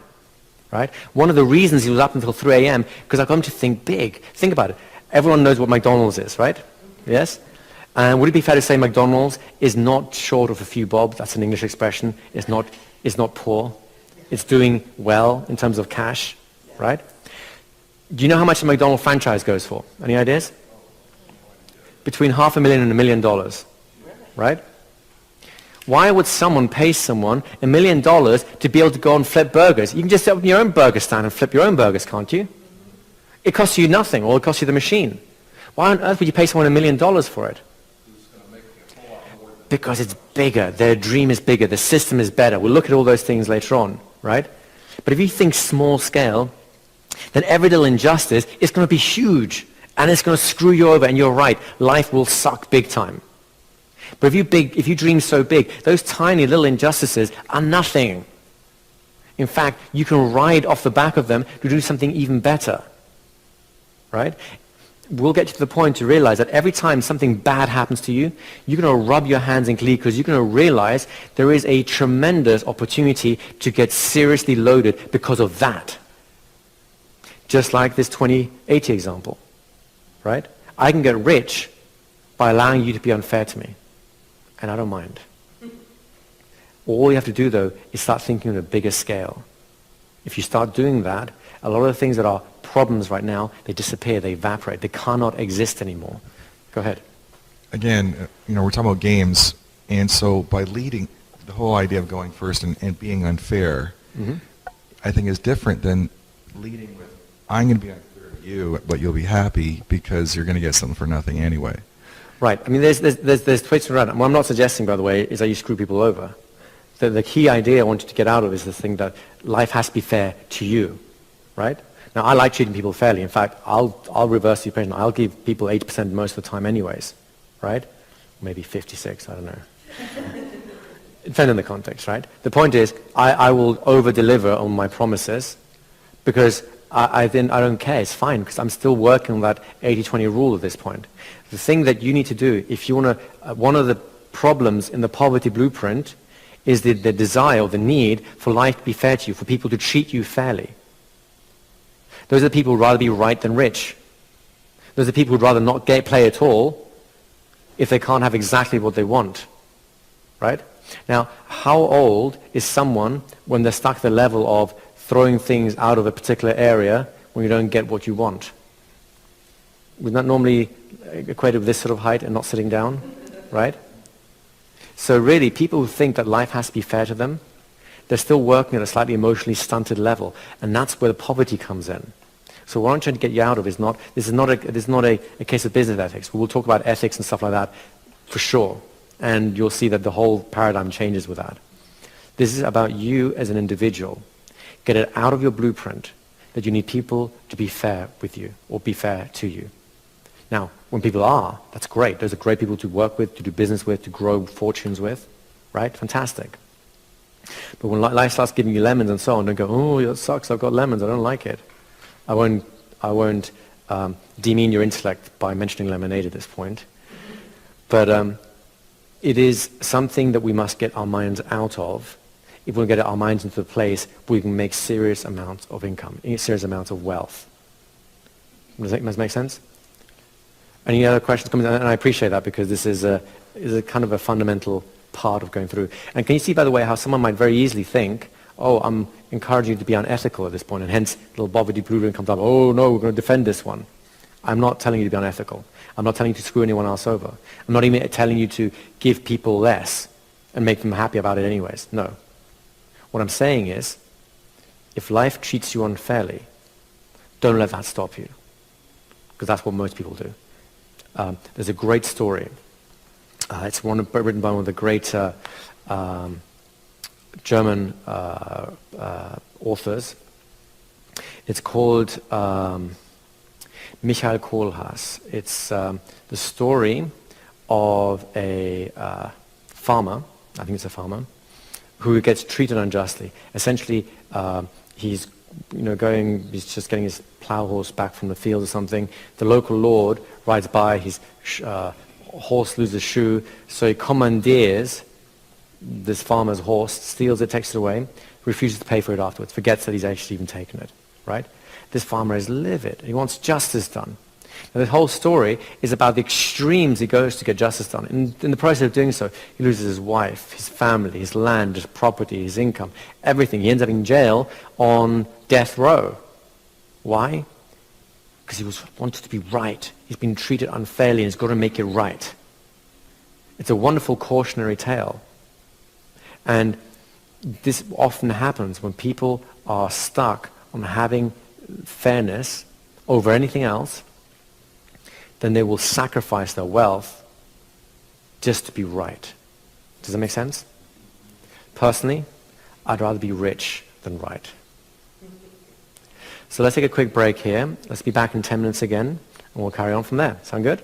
right? One of the reasons he was up until 3 a.m. because I got him to think big. Think about it. Everyone knows what McDonald's is, right? Yes. And would it be fair to say McDonald's is not short of a few bob? That's an English expression. It's not poor. It's doing well in terms of cash. Right? Do you know how much a McDonald's franchise goes for? Any ideas? Between $500,000 and $1 million. Right? Why would someone pay someone $1 million to be able to go and flip burgers? You can just open your own burger stand and flip your own burgers, can't you? It costs you nothing. All it costs you the machine. Why on earth would you pay someone $1 million for it? Because it's bigger. Their dream is bigger. The system is better. We'll look at all those things later on. Right? But if you think small scale, then every little injustice is going to be huge, and it's going to screw you over, and you're right, life will suck big time. But if you dream so big, those tiny little injustices are nothing. In fact, you can ride off the back of them to do something even better. Right? We'll get you to the point to realize that every time something bad happens to you, you're going to rub your hands in glee because you're going to realize there is a tremendous opportunity to get seriously loaded because of that. Just like this 2080 example, right? I can get rich by allowing you to be unfair to me, and I don't mind. All you have to do, though, is start thinking on a bigger scale. If you start doing that, a lot of the things that are problems right now, they disappear, they evaporate, they cannot exist anymore. Go ahead. Again, we're talking about games, and so by leading, the whole idea of going first and being unfair, I think is different than leading with, I'm going to be unfair to you, but you'll be happy because you're going to get something for nothing anyway. Right. I mean, there's twists around it. What I'm not suggesting, by the way, is that you screw people over. The key idea I want you to get out of is this thing that life has to be fair to you, right? Now, I like treating people fairly. In fact, I'll reverse the equation. I'll give people 80% most of the time anyways, right? Maybe 56, I don't know. Depending on the context, right? The point is, I will over-deliver on my promises because then I don't care. It's fine because I'm still working on that 80-20 rule at this point. The thing that you need to do, if you want to, one of the problems in the poverty blueprint is the desire or the need for life to be fair to you, for people to treat you fairly. Those are the people who would rather be right than rich. Those are the people who would rather not play at all if they can't have exactly what they want. Right? Now, how old is someone when they're stuck at the level of throwing things out of a particular area when you don't get what you want? Would that normally equate with this sort of height and not sitting down? Right? So really, people who think that life has to be fair to them, they're still working at a slightly emotionally stunted level, and that's where the poverty comes in. So what I'm trying to get you out of is not, this is not a case of business ethics. We will talk about ethics and stuff like that for sure, and you'll see that the whole paradigm changes with that. This is about you as an individual. Get it out of your blueprint that you need people to be fair with you or be fair to you. Now, when people are, that's great. Those are great people to work with, to do business with, to grow fortunes with, right? Fantastic. But when life starts giving you lemons and so on, don't go, oh, that sucks, I've got lemons, I don't like it. I won't demean your intellect by mentioning lemonade at this point. But it is something that we must get our minds out of if we want to get our minds into a place where we can make serious amounts of income, serious amounts of wealth. Does that make sense? Any other questions coming down? And I appreciate that because this is a kind of a fundamental part of going through. And can you see, by the way, how someone might very easily think, oh, I'm encouraging you to be unethical at this point, and hence little poverty blueprint comes up, oh no, we're going to defend this one. I'm not telling you to be unethical. I'm not telling you to screw anyone else over. I'm not even telling you to give people less and make them happy about it anyways. No. What I'm saying is, if life treats you unfairly, don't let that stop you. Because that's what most people do. There's a great story. It's written by one of the great German authors. It's called Michael Kohlhaas. It's the story of a farmer, I think it's a farmer, who gets treated unjustly. Essentially, he's just getting his plow horse back from the field or something. The local lord rides by, his horse loses a shoe, so he commandeers this farmer's horse, steals it, takes it away, refuses to pay for it afterwards, forgets that he's actually even taken it, right? This farmer is livid. He wants justice done. Now, this whole story is about the extremes he goes to get justice done. In the process of doing so, he loses his wife, his family, his land, his property, his income, everything. He ends up in jail on death row. Why? Because he wanted to be right. He's been treated unfairly and he's got to make it right. It's a wonderful cautionary tale. And this often happens when people are stuck on having fairness over anything else. Then they will sacrifice their wealth just to be right. Does that make sense? Personally, I'd rather be rich than right. So let's take a quick break here. Let's be back in 10 minutes again, and we'll carry on from there. Sound good?